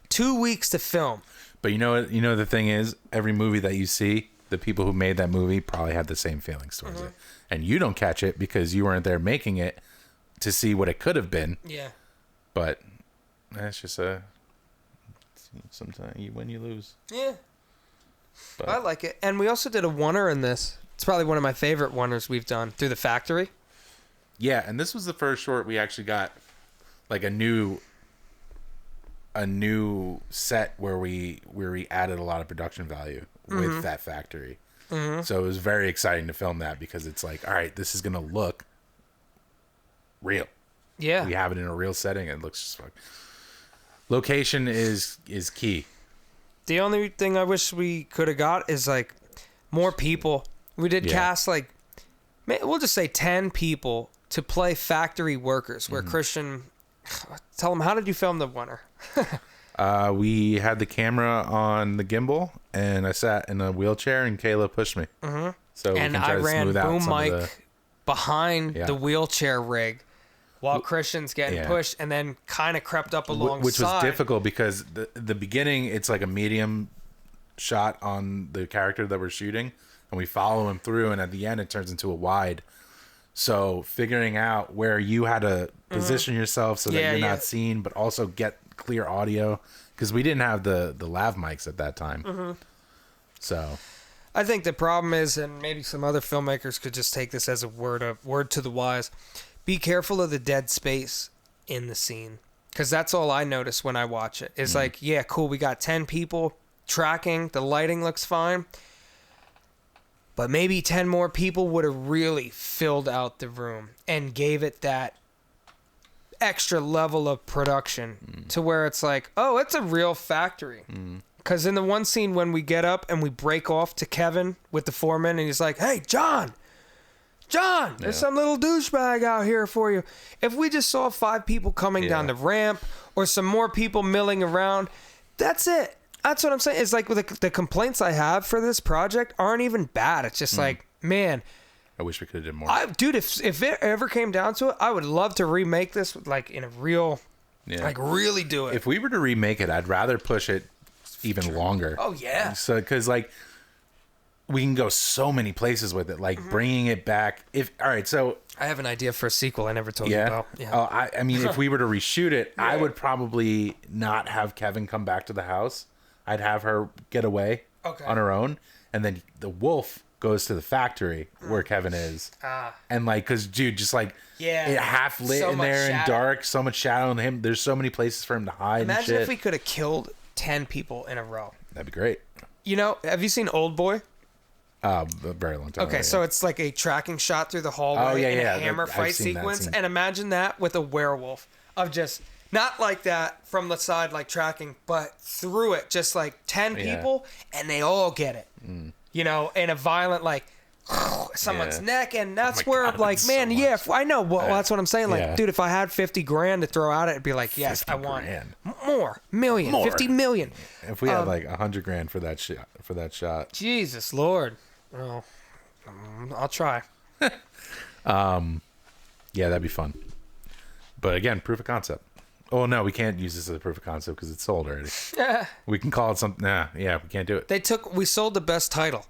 2 weeks to film. But you know the thing is, every movie that you see, the people who made that movie probably had the same feelings towards it, and you don't catch it because you weren't there making it to see what it could have been. Yeah. But that's just sometimes you win, you lose. Yeah. But I like it. And we also did a oneer in this. It's probably one of my favorite oneers we've done, Through the Factory. yeah, and this was the first short we actually got like a new set where we added a lot of production value with that factory. So it was very exciting to film that, because it's like, all right, this is gonna look real. Yeah. We have it in a real setting, and it looks just like... Location is key. The only thing I wish we could have got is like more people. We did cast like, we'll just say 10 people to play factory workers, where Christian, tell them, how did you film the oneer? We had the camera on the gimbal, and I sat in a wheelchair, and Kayla pushed me. So And I ran boom mic behind the wheelchair rig while Christian's getting pushed, and then kind of crept up alongside. Which was difficult, because the beginning, it's like a medium shot on the character that we're shooting, and we follow him through, and at the end it turns into a wide. So figuring out where you had to position yourself so that you're not seen, but also get clear audio, because we didn't have the lav mics at that time. So I think the problem is, and maybe some other filmmakers could just take this as a word to the wise, be careful of the dead space in the scene, because that's all I notice when I watch it. It's like, yeah, cool, we got 10 people tracking, the lighting looks fine, but maybe 10 more people would have really filled out the room and gave it that extra level of production to where it's like, oh, it's a real factory. Because in the one scene when we get up and we break off to Kevin with the foreman, and he's like, hey, John, there's some little douchebag out here for you. If we just saw 5 people coming down the ramp or some more people milling around, that's it. That's what I'm saying. It's like the complaints I have for this project aren't even bad. It's just like, man, I wish we could have done more. Dude, if it ever came down to it, I would love to remake this like in a real, like really do it. If we were to remake it, I'd rather push it even longer. Oh yeah. So because like we can go so many places with it, like bringing it back. All right, so I have an idea for a sequel I never told you about. Yeah. I mean, if we were to reshoot it, I would probably not have Kevin come back to the house. I'd have her get away on her own, and then the wolf goes to the factory where Kevin is. And like, cause dude, just like it half lit so in there and dark, so much shadow on him. There's so many places for him to hide. Imagine and shit. if we could have killed 10 people in a row. That'd be great. You know, have you seen Old Boy? A very long time. Okay, so it's like a tracking shot through the hallway and a hammer fight sequence. And imagine that with a werewolf of just not like that from the side, like tracking, but through it, just like 10 people, and they all get it. You know, in a violent, like, someone's neck, and that's where, God, like, man, I know. Well, that's what I'm saying. Like, dude, if I had $50,000 to throw out, it'd be like, yes, I want more, million, 50 million. If we had like $100,000 for that shot, Jesus Lord, well, I'll try. Yeah, that'd be fun. But again, proof of concept. Oh no, we can't use this as a proof of concept because it's sold already. We can call it something. We can't do it. We sold the best title.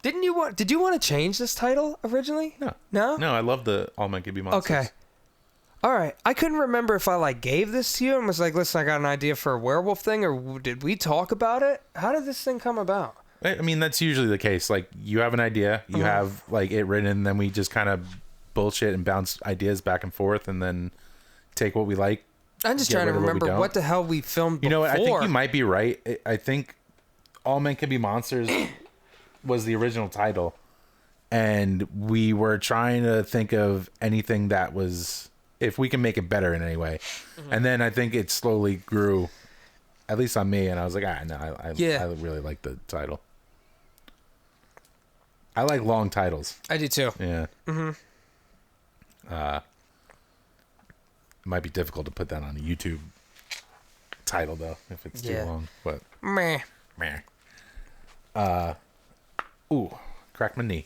Did you want to change this title originally? No. I love the All Men Can Be Monsters. Okay. All right. I couldn't remember if I like gave this to you and was like, listen, I got an idea for a werewolf thing, or did we talk about it? How did this thing come about? I mean, that's usually the case. Like, you have an idea, you have like it written, and then we just kind of bullshit and bounce ideas back and forth, and then take what we like. I'm just trying to remember what the hell we filmed before. You know what? I think you might be right. I think All Men Can Be Monsters was the original title, and we were trying to think of anything that was, if we can make it better in any way. And then I think it slowly grew, at least on me, and I was like, I really like the title. I like long titles. I do too. Yeah. It might be difficult to put that on a YouTube title though, if it's too long. But meh. Ooh, cracked my knee.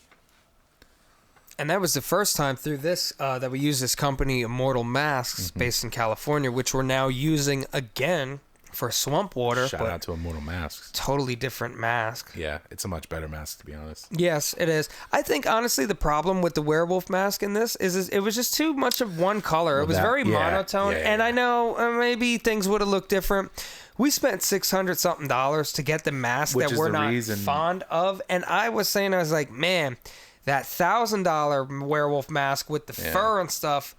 And that was the first time through this that we used this company, Immortal Masks, based in California, which we're now using again for Swamp Water. Shout out to Immortal Masks. Totally different mask. Yeah, it's a much better mask, to be honest. Yes, it is. I think, honestly, the problem with the werewolf mask in this is it was just too much of one color. It was very monotone. And I know maybe things would have looked different. We spent $600-something to get the mask that we're not fond of. And I was like, man, that $1,000 werewolf mask with the fur and stuff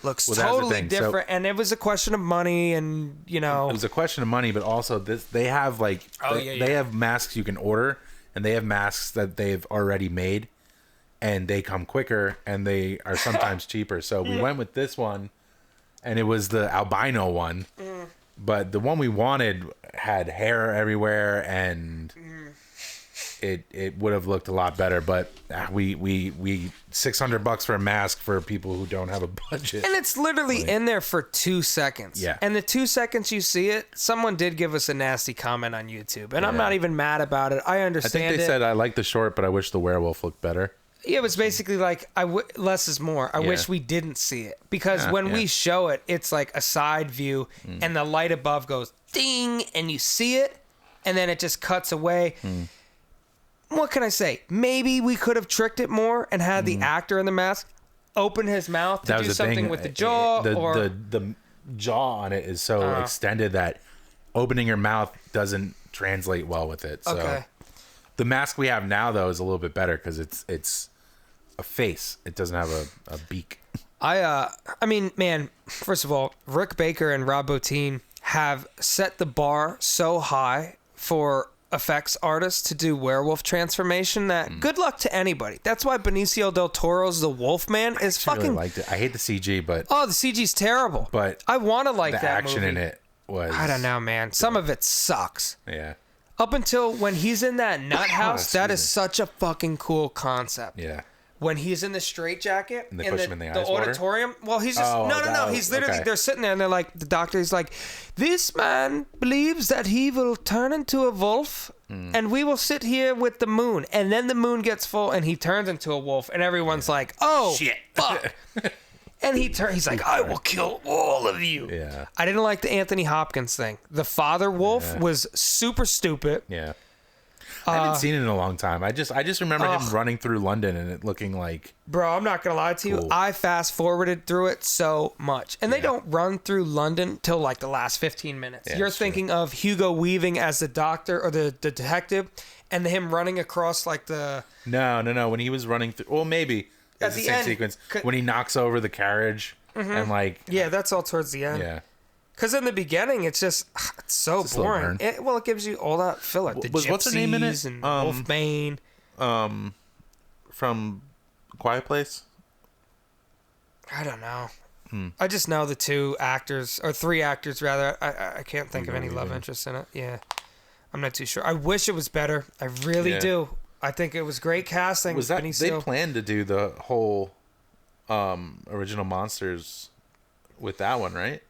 looks totally different. And it was a question of money, and you know, it was a question of money, but also they have like they have masks you can order, and they have masks that they've already made, and they come quicker and they are sometimes cheaper. So we went with this one, and it was the albino one, but the one we wanted had hair everywhere, and it would have looked a lot better, but we $600 for a mask for people who don't have a budget. And it's literally in there for 2 seconds. Yeah. And the 2 seconds you see it, someone did give us a nasty comment on YouTube, and I'm not even mad about it. I understand. I think they said I like the short, but I wish the werewolf looked better. Yeah, it was basically like less is more. I wish we didn't see it, because when we show it, it's like a side view, and the light above goes ding, and you see it, and then it just cuts away. What can I say? Maybe we could have tricked it more and had the actor in the mask open his mouth to do something with the jaw. The jaw on it is so extended that opening your mouth doesn't translate well with it. So the mask we have now, though, is a little bit better because it's a face. It doesn't have a beak. I mean, man, first of all, Rick Baker and Rob Bottin have set the bar so high for effects artist to do werewolf transformation. That good luck to anybody. That's why Benicio del Toro's The Wolfman is fucking. Really liked it. I hate the CG, but the CG's terrible. But I want to like the that action movie. in it was. I don't know, man. Some of it sucks. Yeah. Up until when he's in that nut house, that is such a fucking cool concept. Yeah. When he's in the straitjacket and they push him in the ice auditorium. Water? Well, he's just no. He's literally they're sitting there and they're like, the doctor is like, this man believes that he will turn into a wolf and we will sit here with the moon. And then the moon gets full and he turns into a wolf and everyone's like, oh shit, fuck. And he's like, I will kill all of you. Yeah. I didn't like the Anthony Hopkins thing. The father wolf was super stupid. Yeah. I haven't seen it in a long time. I just remember him running through London and it looking like. Bro, I'm not gonna lie to you. I fast forwarded through it so much, and they don't run through London till like the last 15 minutes. You're thinking of Hugo Weaving as the doctor or the detective, and him running across like the. No. When he was running through, well, maybe at the end sequence when he knocks over the carriage and like. Yeah, that's all towards the end. Yeah. Because in the beginning, it's so boring. It gives you all that filler. The gypsies what's her name in it? And Wolfbane. From Quiet Place? I don't know. I just know the two actors, or three actors rather. I can't think of any love interests in it. Yeah. I'm not too sure. I wish it was better. I really do. I think it was great casting. Was that they planned to do the whole original monsters with that one, right?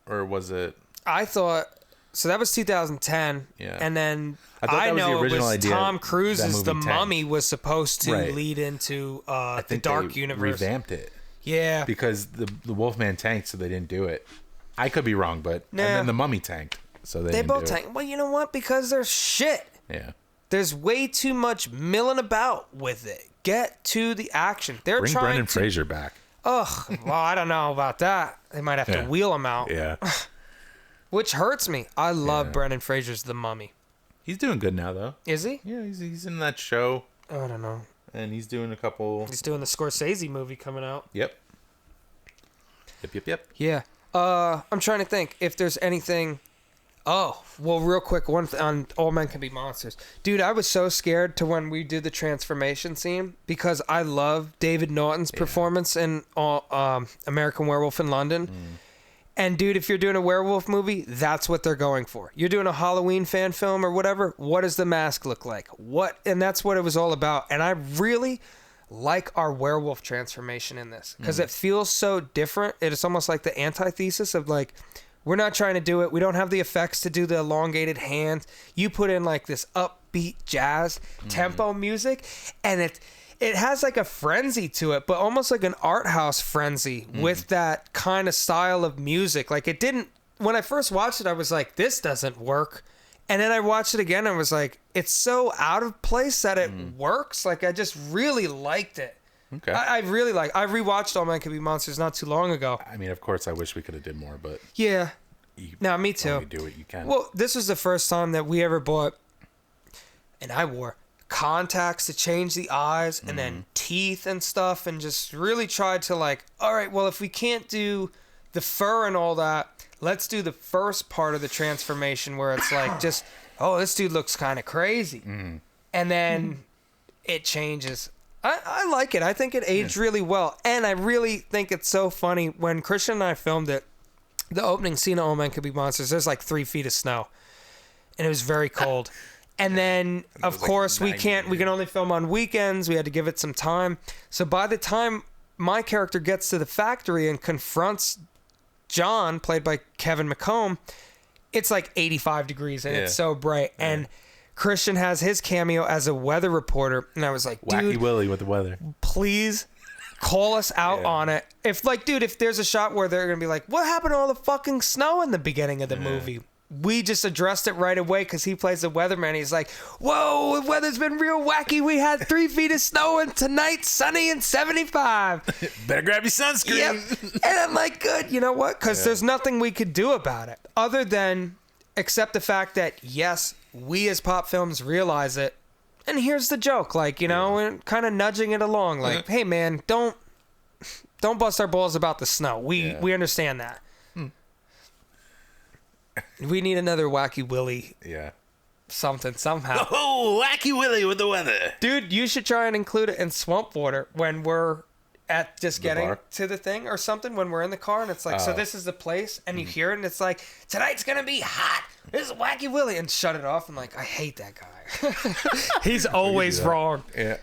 Or was it? I thought so. That was 2010. Yeah. And then I know it was idea Tom Cruise's The tanked. Mummy was supposed to lead into the Dark Universe. Revamped it. Yeah. Because the Wolfman tanked, so they didn't do it. I could be wrong, but and then the Mummy tanked, so they didn't both do tanked. Well, you know what? Because there's shit. Yeah. There's way too much milling about with it. Get to the action. Bring Brendan Fraser back. Ugh, well, I don't know about that. They might have to wheel him out. Yeah. Which hurts me. I love Brendan Fraser's The Mummy. He's doing good now, though. Is he? Yeah, he's in that show. I don't know. And he's doing a couple. He's doing the Scorsese movie coming out. Yep. Yeah. I'm trying to think if there's anything. Oh, well, real quick, one on All Men Can Be Monsters. Dude, I was so scared to when we do the transformation scene because I love David Naughton's performance in American Werewolf in London. And, dude, if you're doing a werewolf movie, that's what they're going for. You're doing a Halloween fan film or whatever, what does the mask look like? And that's what it was all about. And I really like our werewolf transformation in this because it feels so different. It is almost like the antithesis of, like, we're not trying to do it. We don't have the effects to do the elongated hands. You put in like this upbeat jazz tempo music, and it has like a frenzy to it, but almost like an art house frenzy with that kind of style of music. Like it didn't. When I first watched it, I was like, "This doesn't work," and then I watched it again, and I was like, "It's so out of place that it works." Like I just really liked it. Okay. I really like. I rewatched All Men Can Be Monsters not too long ago. I mean, of course, I wish we could have did more, but yeah, no, me too. You do what you can. Well, this was the first time that we ever bought, and I wore contacts to change the eyes, and then teeth and stuff, and just really tried to like, all right, well, if we can't do the fur and all that, let's do the first part of the transformation where it's like just, oh, this dude looks kind of crazy, and then it changes. I like it. I think it aged really well. And I really think it's so funny. When Christian and I filmed it, the opening scene of All Men Could Be Monsters, there's like 3 feet of snow. And it was very cold. And then, of course, we can only film on weekends. We had to give it some time. So by the time my character gets to the factory and confronts John, played by Kevin McComb, it's like 85 degrees and it's so bright. Yeah. And Christian has his cameo as a weather reporter, and I was like, dude, Wacky Willie with the weather. Please call us out on it. If there's a shot where they're gonna be like, what happened to all the fucking snow in the beginning of the movie? We just addressed it right away because he plays the weatherman. He's like, whoa, the weather's been real wacky. We had 3 feet of snow, and tonight sunny and 75. Better grab your sunscreen. Yep. And I'm like, good. You know what? Because there's nothing we could do about it other than accept the fact that yes, we as Pop Films realize it, and here's the joke, like, you know, and kind of nudging it along, like, hey man, don't bust our balls about the snow. We understand that. We need another Wacky Willie something somehow. Oh, Wacky Willie with the weather. Dude, you should try and include it in Swamp Water when we're at just getting bar? to the thing or something, when we're in the car and it's like, so this is the place, and you hear it and it's like, tonight's gonna be hot. This is Wacky Willie, and shut it off. And like, I hate that guy. He's always wrong. Yeah.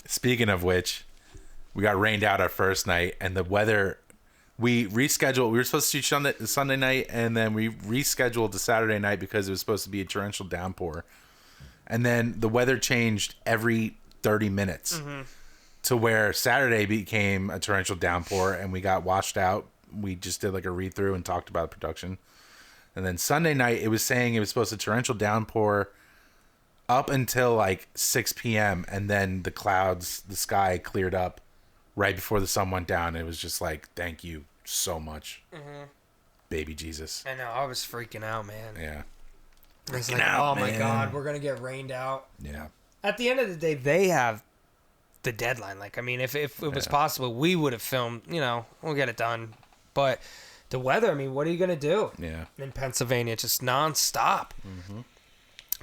Speaking of which, we got rained out our first night, and the weather, we rescheduled. We were supposed to shoot Sunday night, and then we rescheduled to Saturday night because it was supposed to be a torrential downpour. And then the weather changed every 30 minutes to where Saturday became a torrential downpour, and we got washed out. We just did like a read through and talked about production. And then Sunday night, it was saying it was supposed to torrential downpour up until like 6 p.m. And then the sky cleared up right before the sun went down. It was just like, thank you so much, baby Jesus. I know, I was freaking out, man. Yeah. It's like, oh my God, we're going to get rained out. Yeah. At the end of the day, they have the deadline. Like, I mean, if it was possible, we would have filmed, we'll get it done. But the weather, I mean, what are you going to do? Yeah. In Pennsylvania, just nonstop.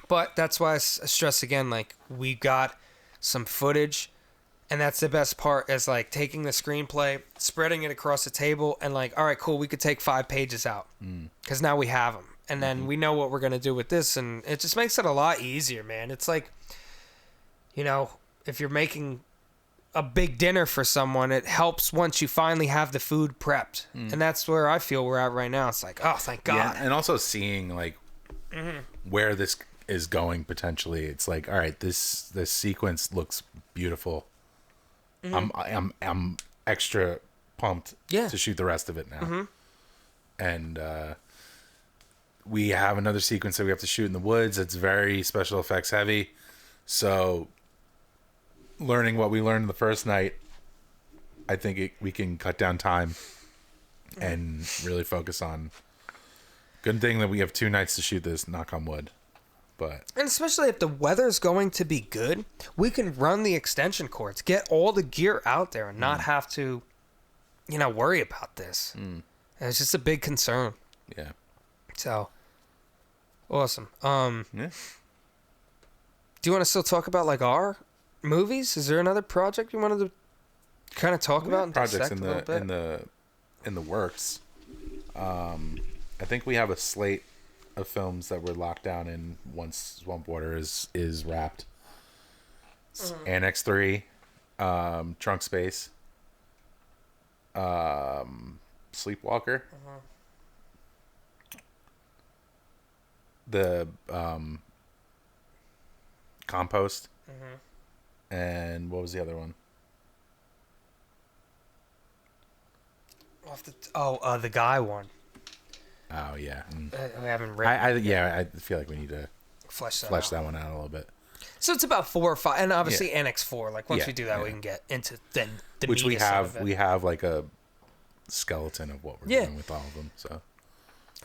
But that's why I stress again, like, we got some footage, and that's the best part, is like taking the screenplay, spreading it across the table, and like, all right, cool, we could take 5 pages out because now we have them. And then we know what we're going to do with this, and it just makes it a lot easier, man. It's like, if you're making a big dinner for someone, it helps once you finally have the food prepped. And that's where I feel we're at right now. It's like, oh, thank God. Yeah, and also seeing like where this is going potentially. It's like, all right, this sequence looks beautiful. I'm extra pumped to shoot the rest of it now. And we have another sequence that we have to shoot in the woods. It's very special effects heavy. So learning what we learned the first night, I think we can cut down time and really focus on. Good thing that we have 2 nights to shoot this, knock on wood. And especially if the weather's going to be good, we can run the extension cords, get all the gear out there, and not have to, worry about this. And it's just a big concern. Yeah. So, awesome. Yeah. Do you want to still talk about like our movies? Is there another project you wanted to kind of talk about and projects dissect a little bit? in the works? I think we have a slate of films that we're locked down in once Swamp Water is wrapped. Annex 3, Trunk Space, Sleepwalker, the Compost, and what was the other one? The guy one. Oh yeah, We haven't read. I feel like we need to flesh that one out a little bit. So it's about 4 or 5, and obviously Annex 4. Like once we do that, we can get into then the which we meatiest have. of it. We have like a skeleton of what we're doing with all of them. So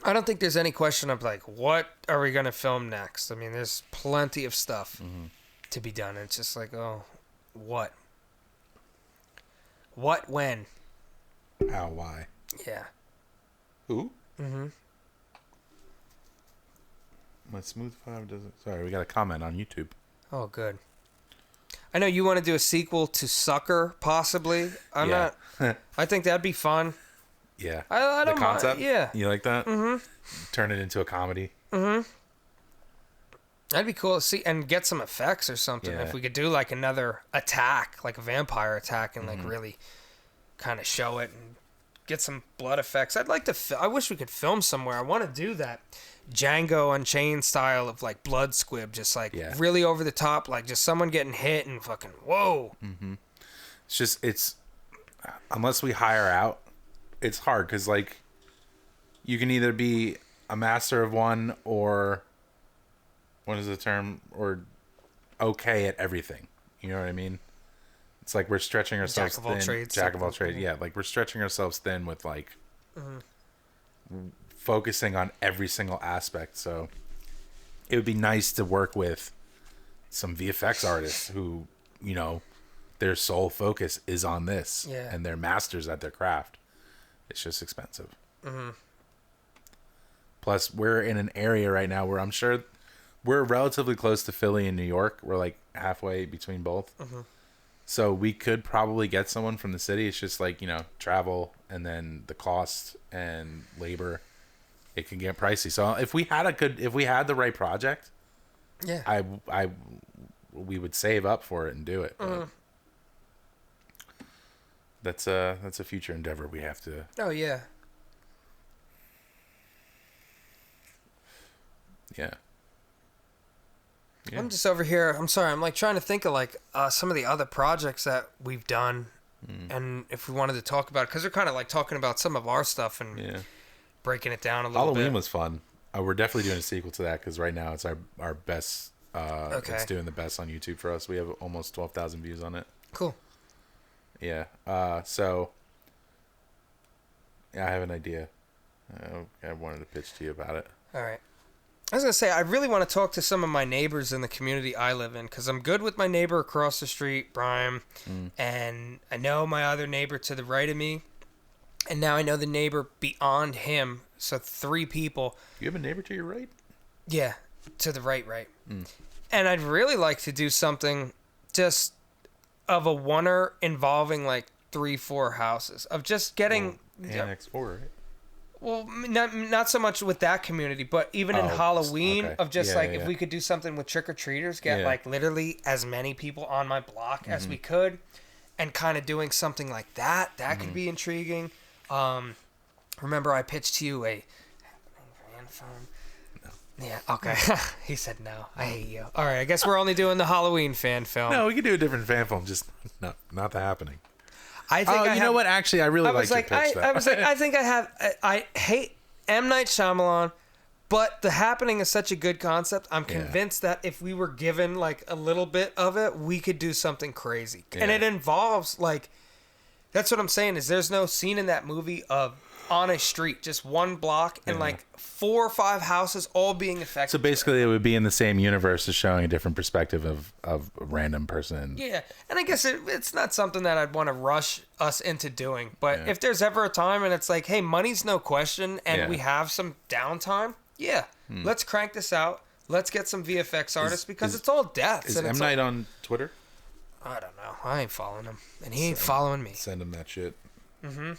I don't think there's any question of like, what are we gonna film next? I mean, there's plenty of stuff to be done. It's just like, oh, what, when, how, why? Yeah. Who? My Smooth 5 doesn't. Sorry, we got a comment on YouTube. Oh, good. I know you want to do a sequel to Sucker, possibly. I'm not. I think that'd be fun. Yeah. I don't the concept. mind. Yeah. You like that? Turn it into a comedy. That'd be cool to see and get some effects or something. Yeah. If we could do like another attack, like a vampire attack, and like really kind of show it and get some blood effects. I'd like to. I wish we could film somewhere. I want to do that Django Unchained style of like blood squib, just like really over the top, like just someone getting hit and fucking whoa. It's unless we hire out, it's hard because like you can either be a master of one or what is the term, or okay at everything. You know what I mean? It's like we're stretching ourselves thin. Jack of all trades. Yeah, like we're stretching ourselves thin with like focusing on every single aspect. So it would be nice to work with some VFX artists who, their sole focus is on this and they're masters at their craft. It's just expensive. Plus, we're in an area right now where I'm sure we're relatively close to Philly and New York. We're like halfway between both. Mm-hmm. So we could probably get someone from the city. It's just like, travel and then the cost and labor. It can get pricey. So if we had the right project, yeah, we would save up for it and do it. Mm-hmm. That's a future endeavor we have to. Oh yeah. Yeah. I'm just over here. I'm sorry. I'm like trying to think of like some of the other projects that we've done, and if we wanted to talk about it, because we're kind of like talking about some of our stuff and breaking it down a little bit. Halloween was fun. We're definitely doing a sequel to that because right now it's our best. It's doing the best on YouTube for us. We have almost 12,000 views on it. Cool. Yeah. So. Yeah, I have an idea. I wanted to pitch to you about it. All right. I was going to say, I really want to talk to some of my neighbors in the community I live in, because I'm good with my neighbor across the street, Brian, and I know my other neighbor to the right of me, and now I know the neighbor beyond him, so 3 people. You have a neighbor to your right? Yeah, to the right. And I'd really like to do something just of a oneer involving like 3-4 houses, of just getting... Annex 4, right? Well, not so much with that community, but even in Halloween, of just if we could do something with trick-or-treaters, get like literally as many people on my block as we could, and kind of doing something like that. That could be intriguing. Remember I pitched to you a fan film? No. Yeah, okay. He said no. I hate you. All right, I guess we're only doing the Halloween fan film. No, we could do a different fan film, just not the happening. I think you know what? Actually, I really like your pitch. I hate M. Night Shyamalan, but The Happening is such a good concept. I'm convinced that if we were given like a little bit of it, we could do something crazy. And it involves like, that's what I'm saying, is there's no scene in that movie of on a street, just one block, and like 4 or 5 houses all being affected. So basically, it would be in the same universe as showing a different perspective of a random person. Yeah, and I guess it's not something that I'd want to rush us into doing. But if there's ever a time and it's like, hey, money's no question, and we have some downtime, let's crank this out. Let's get some VFX artists because it's all deaths. Is and M. Night on Twitter? I don't know. I ain't following him, and he ain't following me. Send him that shit. Mm-hmm.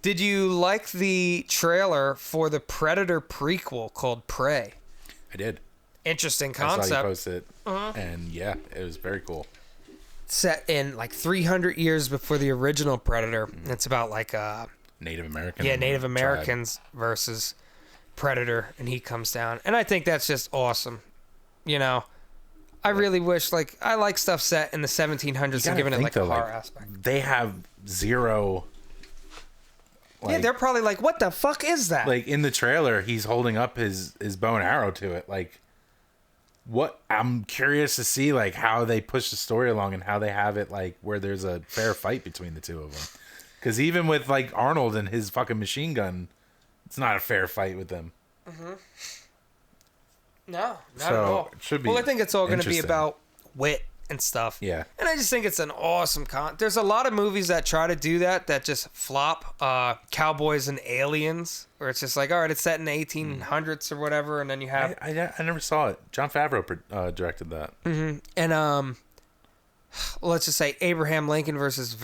Did you like the trailer for the Predator prequel called Prey? I did. Interesting concept. I saw you post it, and it was very cool. Set in like 300 years before the original Predator. It's about like Native American. Yeah, Native Americans versus Predator, and he comes down. And I think that's just awesome. I really wish, like, I like stuff set in the 1700s and giving it like a horror aspect. They have zero... they're probably like, what the fuck is that? Like, in the trailer, he's holding up his bow and arrow to it. Like, what? I'm curious to see, like, how they push the story along and how they have it, like, where there's a fair fight between the two of them. Because even with, like, Arnold and his fucking machine gun, it's not a fair fight with them. Mm-hmm. No, not at all. It should be. Well, I think it's all going to be about wit and stuff. Yeah. And I just think it's an awesome There's a lot of movies that try to do that just flop. Cowboys and Aliens, where it's just like, all right, it's set in the 1800s or whatever, and then you have... I never saw it. John Favreau directed that. Mm-hmm. And let's just say Abraham Lincoln versus the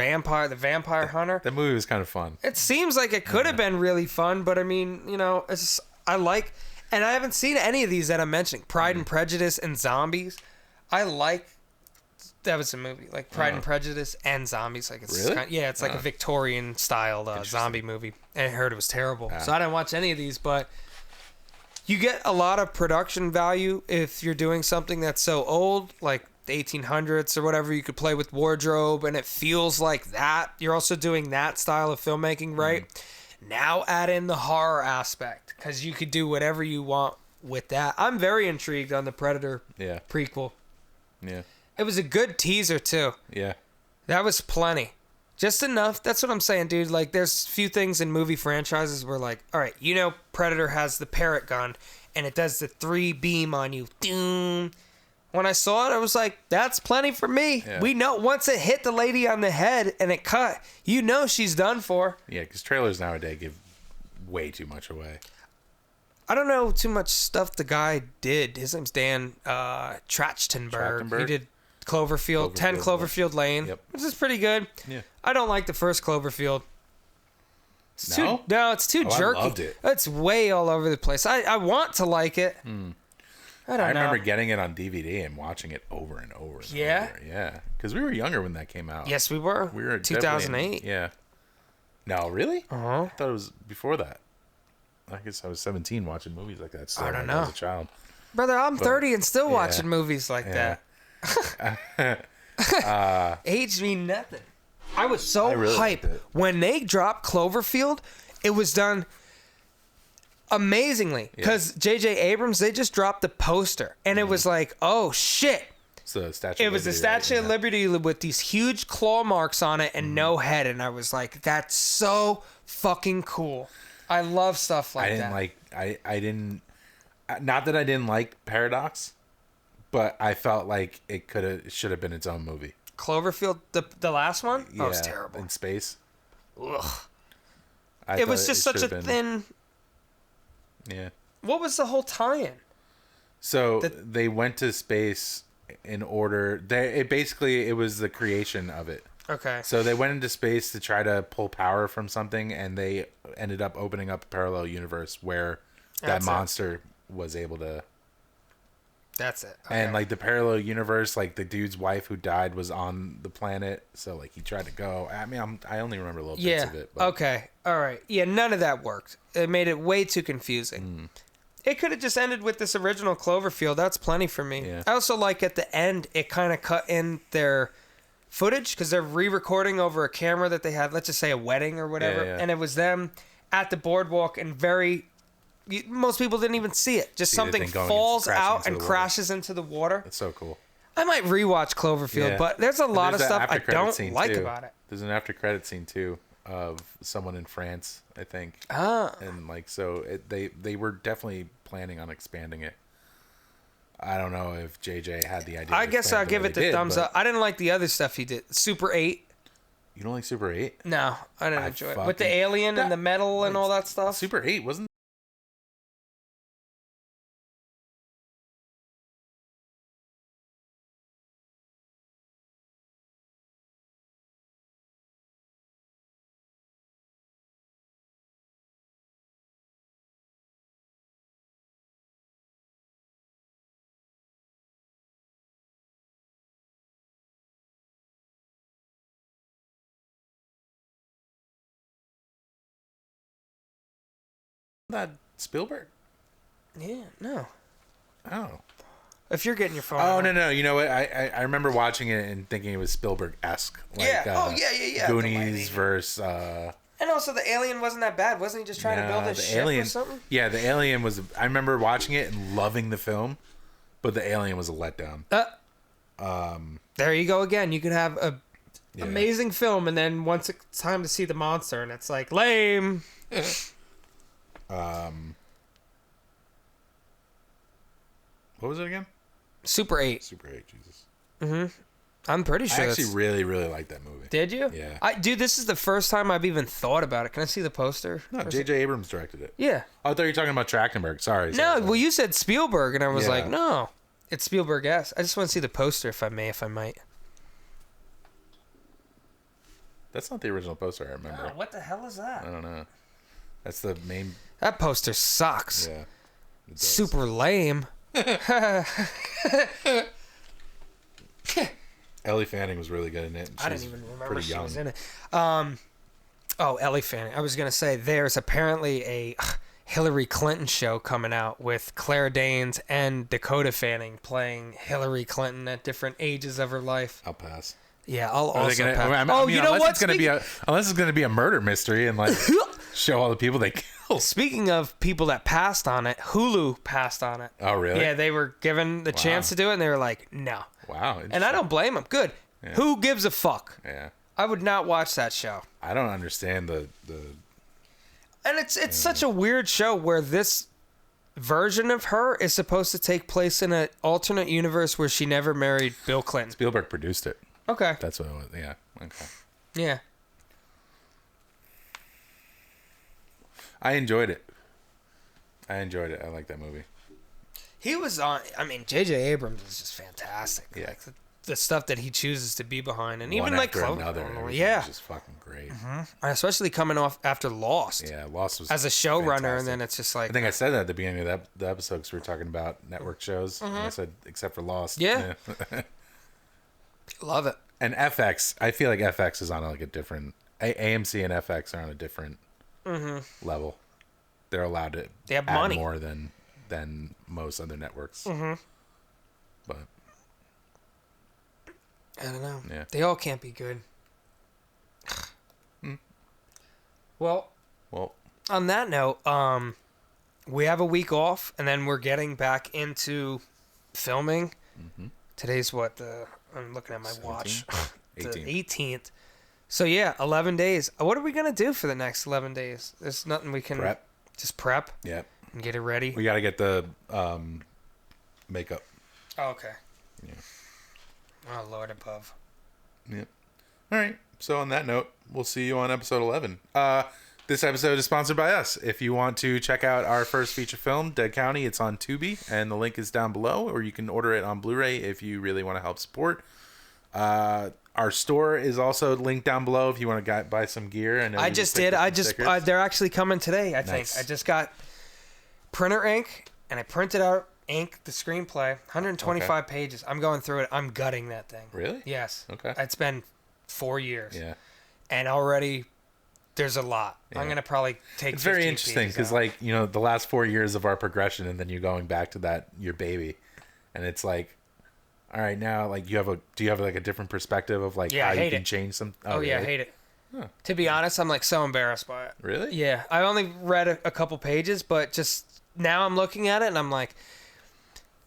Vampire Hunter. That movie was kind of fun. It seems like it could have been really fun, but I mean, it's just, I like... And I haven't seen any of these that I'm mentioning. Pride and Prejudice and Zombies. I like... That was a movie, like Pride and Prejudice and Zombies. Like it's really? It's like a Victorian styled zombie movie. And I heard it was terrible, so I didn't watch any of these. But you get a lot of production value if you're doing something that's so old, like the 1800s or whatever. You could play with wardrobe, and it feels like that. You're also doing that style of filmmaking, right? Now add in the horror aspect, because you could do whatever you want with that. I'm very intrigued on the Predator prequel. Yeah. It was a good teaser, too. Yeah. That was plenty. Just enough. That's what I'm saying, dude. Like, there's few things in movie franchises where, like, all right, Predator has the parrot gun, and it does the 3 beam on you. Doom. When I saw it, I was like, that's plenty for me. Yeah. We know once it hit the lady on the head and it cut, she's done for. Yeah, because trailers nowadays give way too much away. I don't know too much stuff the guy did. His name's Dan Trachtenberg. He did Cloverfield, 10 Cloverfield Lane, which is pretty good. Yeah. I don't like the first Cloverfield. It's No? it's too jerky. I loved it. It's way all over the place. I want to like it. I don't know. remember getting it on DVD and watching it over and over. And over. Yeah. Because we were younger when that came out. Yes, we were. We were 2008. Yeah. No, really? Uh-huh. I thought it was before that. I guess I was 17 watching movies like that. I don't know. As a child. Brother, I'm 30 and still watching movies like that. Aged me nothing. I was so hyped. When they dropped Cloverfield, it was done amazingly. Because J.J. Abrams, they just dropped the poster. And it was like, oh, shit. So Statue it was the Statue of Liberty with these huge claw marks on it and no head. And I was like, that's so fucking cool. I love stuff like that. I didn't, not that I didn't like Paradox, but I felt like it should have been its own movie. Cloverfield, the last one? Yeah, that was terrible. In space. Ugh. It was just such a thin... Yeah. What was the whole tie-in? So they went to space in order... It was the creation of it. Okay. So they went into space to try to pull power from something, and they ended up opening up a parallel universe where that monster was able to... That's it. Okay. And like the parallel universe, like the dude's wife who died was on the planet, so like he tried to go. I mean, I only remember little bits of it. But... Okay. All right. Yeah, none of that worked. It made it way too confusing. It could have just ended with this original Cloverfield. That's plenty for me. Yeah. I also like at the end, it kind of cut in their footage because they're re-recording over a camera that they had, let's just say a wedding or whatever. Yeah. And it was them at the boardwalk and most people didn't even see it. Just something falls out and crashes into the water. That's so cool. I might rewatch Cloverfield, but there's a lot of stuff I don't like about it. There's an after credit scene too of someone in France, I think. And like they were definitely planning on expanding it. I don't know if JJ had the idea. I guess I'll give it the thumbs up. I didn't like the other stuff he did. Super 8. You don't like Super 8? No, I didn't enjoy it. With the alien and the metal and all that stuff. Super 8 wasn't that Spielberg? Yeah, no. Oh. If you're getting your phone. Oh, no. You know what? I remember watching it and thinking it was Spielberg-esque. Like, yeah. Goonies versus... And also the alien wasn't that bad. Wasn't he just trying to build a ship or something? Yeah, the alien was... I remember watching it and loving the film, but the alien was a letdown. There you go again. You could have a amazing film, and then once it's time to see the monster, and it's like, lame. What was it again? Super 8. Super 8, Jesus. Mm-hmm. I'm pretty sure. I actually really, really like that movie. Did you? Yeah. Dude, this is the first time I've even thought about it. Can I see the poster? No, J.J. Abrams directed it. Yeah. I thought you were talking about Trachtenberg. Sorry. Well, you said Spielberg, and I was like, no. It's Spielberg-esque. I just want to see the poster, if I might. That's not the original poster, I remember. No, what the hell is that? I don't know. That's the main... That poster sucks. Yeah. Super lame. Ellie Fanning was really good in it. I didn't even remember she was in it. Ellie Fanning. I was going to say, there's apparently a Hillary Clinton show coming out with Claire Danes and Dakota Fanning playing Hillary Clinton at different ages of her life. I'll pass. Yeah, I'll also pass. You know what? Unless it's going to be a murder mystery and like show all the people they killed. Speaking of people that passed on it, Hulu passed on it. Oh, really? Yeah, they were given the chance to do it, and they were like, no. Wow. And I don't blame them. Good. Yeah. Who gives a fuck? Yeah. I would not watch that show. I don't understand the... And it's such a weird show where this version of her is supposed to take place in an alternate universe where she never married Bill Clinton. Spielberg produced it. Okay. That's what it was. Yeah. Okay. Yeah. I enjoyed it. I enjoyed it. I like that movie. He was on. I mean, J.J. Abrams is just fantastic. Yeah. Like the stuff that he chooses to be behind, and even One like after another. Yeah, It's just fucking great. especially coming off after Lost. Yeah, Lost was as a showrunner, fantastic. and then it's just like I think I said that at the beginning of the episode because we were talking about network shows. And I said except for Lost. Yeah. Love it. And FX, I feel like FX is on like a different. AMC and FX are on a different level. They're allowed to They have add money. more than most other networks. But I don't know. Yeah. They all can't be good. Well, on that note, we have a week off, and then we're getting back into filming. Today's what? I'm looking at my 17? watch. The 18th. 18th. So yeah, 11 days. What are we gonna do for the next 11 days? There's nothing we can Prep. Just prep. Yeah. And get it ready. We got to get the makeup. Oh, okay. Yeah. Oh Lord above. Yeah. All right. So on that note, we'll see you on episode 11. This episode is sponsored by us. If you want to check out our first feature film, Dead County, it's on Tubi, and the link is down below, or you can order it on Blu-ray if you really want to help support. Our store is also linked down below if you want to buy some gear. And I just did. They're actually coming today. I think. Nice. I just got printer ink, and I printed out ink the screenplay. 125 pages. I'm going through it. I'm gutting that thing. Really? Yes. Okay. It's been 4 years. Yeah. And already there's a lot. Yeah. I'm gonna probably take. It's very interesting because, like, you know, the last 4 years of our progression, and then you're going back to that your baby, and it's like, all right, now, like, do you have like a different perspective of like how you can change some? Oh yeah, I hate it. Huh. To be honest, I'm like so embarrassed by it. Really? Yeah, I only read a couple pages, but just now I'm looking at it and I'm like,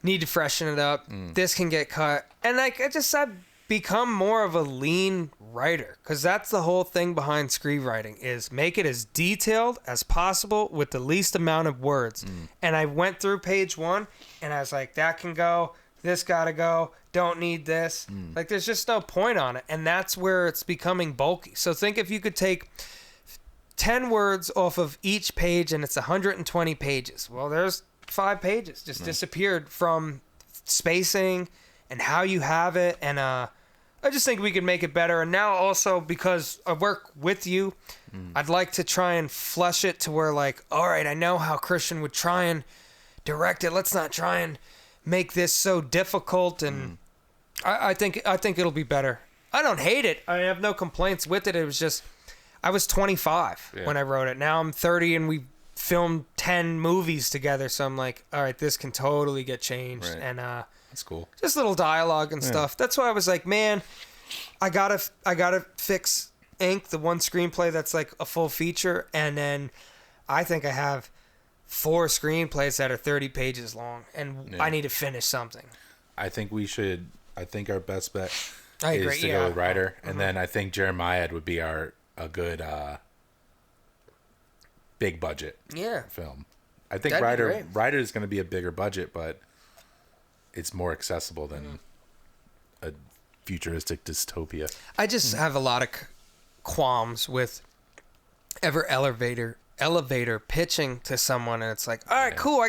need to freshen it up. This can get cut, and like I've become more of a lean writer, because that's the whole thing behind screenwriting, is make it as detailed as possible with the least amount of words. And I went through page 1 and I was like, that can go, this gotta go, don't need this. Like, there's just no point on it, and that's where it's becoming bulky. So think if you could take 10 words off of each page and it's 120 pages. Well, there's 5 pages just disappeared from spacing and how you have it, and I just think we could make it better. And now also, because I work with you, I'd like to try and flesh it to where, like, all right, I know how Christian would try and direct it. Let's not try and make this so difficult. And I think it'll be better. I don't hate it. I have no complaints with it. It was just, I was 25 when I wrote it. Now I'm 30 and we filmed 10 movies together. So I'm like, all right, this can totally get changed. Right. And that's cool. Just little dialogue and stuff. That's why I was like, man, I gotta fix Ink, the one screenplay that's like a full feature, and then I think I have 4 screenplays that are 30 pages long, and I need to finish something. I think our best bet is to go with writer, and then I think Jeremiah would be a good big budget film. I think writer is going to be a bigger budget, but it's more accessible than a futuristic dystopia. I just have a lot of qualms with elevator pitching to someone, and it's like, all right, cool,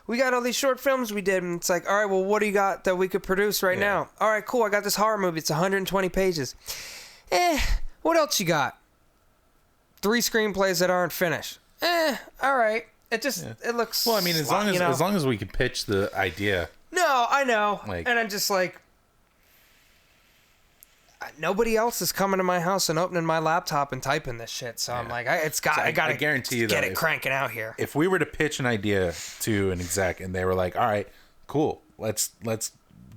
we got all these short films we did, and it's like, all right, well, what do you got that we could produce right now? All right, cool, I got this horror movie, it's 120 pages. What else you got? 3 screenplays that aren't finished. All right. It just it looks, well, I mean, as long as we can pitch the idea. No, I know. Like, and I'm just like, nobody else is coming to my house and opening my laptop and typing this shit. So I'm like, I gotta guarantee you get it cranking out here. If we were to pitch an idea to an exec and they were like, all right, cool, let's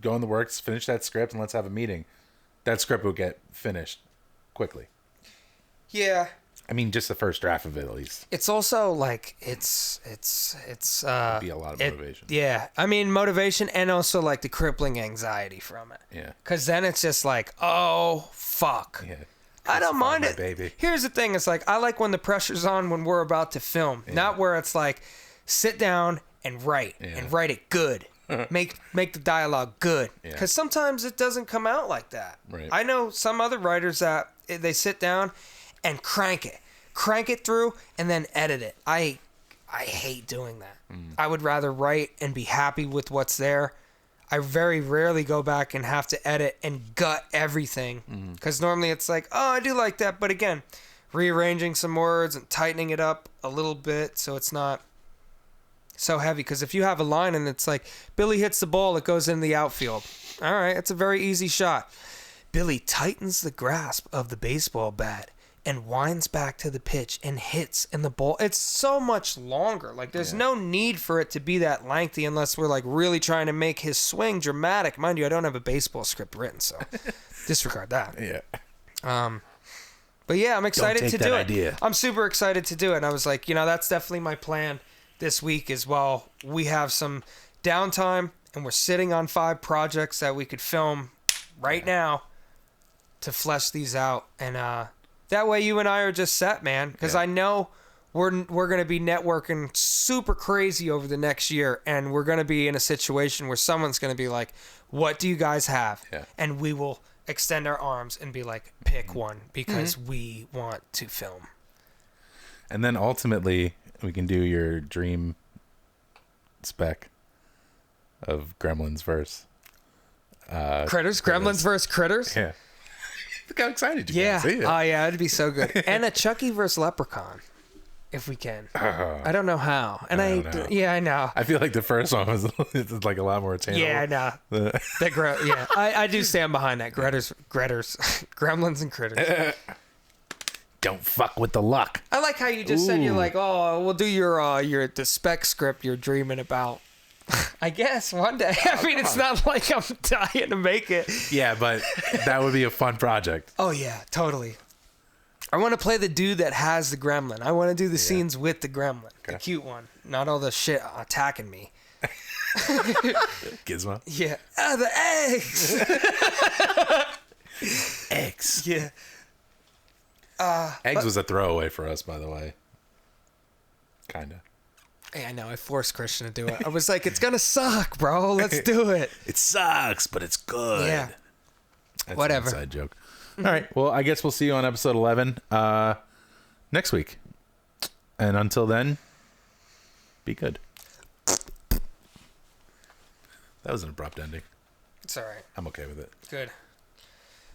go in the works, finish that script, and let's have a meeting, that script will get finished quickly. Yeah. I mean, just the first draft of it, at least. It's also like it's It'd be a lot of motivation. I mean, motivation, and also like the crippling anxiety from it. Yeah. Because then it's just like, oh fuck. Yeah. I don't mind it. Baby. Here's the thing: it's like, I like when the pressure's on when we're about to film, not where it's like, sit down and write it good. Make the dialogue good. Because sometimes it doesn't come out like that. Right. I know some other writers that they sit down and crank it through and then edit it. I I hate doing that. I would rather write and be happy with what's there. I very rarely go back and have to edit and gut everything. Because normally it's like, oh, I do like that. But again, rearranging some words and tightening it up a little bit so it's not so heavy. Because if you have a line and it's like, Billy hits the ball, it goes in the outfield. All right, it's a very easy shot. Billy tightens the grasp of the baseball bat and winds back to the pitch and hits, and the ball, it's so much longer. Like, there's no need for it to be that lengthy unless we're like really trying to make his swing dramatic. Mind you, I don't have a baseball script written, so disregard that. Yeah. But yeah, I'm excited to do it. Idea. I'm super excited to do it. And I was like, that's definitely my plan this week as well. We have some downtime and we're sitting on 5 projects that we could film right now to flesh these out. And that way you and I are just set, man. Because I know we're going to be networking super crazy over the next year. And we're going to be in a situation where someone's going to be like, what do you guys have? Yeah. And we will extend our arms and be like, pick one because we want to film. And then ultimately, we can do your dream spec of Gremlins verse. Critters? Gremlins versus Critters? Yeah. Look how excited you Yeah. get. See it. Oh, yeah, it'd be so good. And a Chucky versus Leprechaun, if we can. I don't know how. And I don't know. Yeah, I know. I feel like the first one was it's like a lot more attainable. Yeah, I know. Yeah, I do stand behind that. Gremlins and Critters. Don't fuck with the luck. I like how you just said you're like, oh, we'll do the spec script you're dreaming about. I guess one day. I mean, it's not like I'm dying to make it. Yeah, but that would be a fun project. Oh, yeah, totally. I want to play the dude that has the gremlin. I want to do the scenes with the gremlin. Okay. The cute one. Not all the shit attacking me. Gizmo? Yeah. Ah, the eggs! Eggs. Yeah. Eggs was a throwaway for us, by the way. Kind of. Yeah, I know. I forced Christian to do it. I was like, it's going to suck, bro. Let's do it. It sucks, but it's good. Yeah. That's Whatever. An inside joke. All right. Well, I guess we'll see you on episode 11 next week. And until then, be good. That was an abrupt ending. It's all right. I'm okay with it. Good.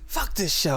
Fuck this show.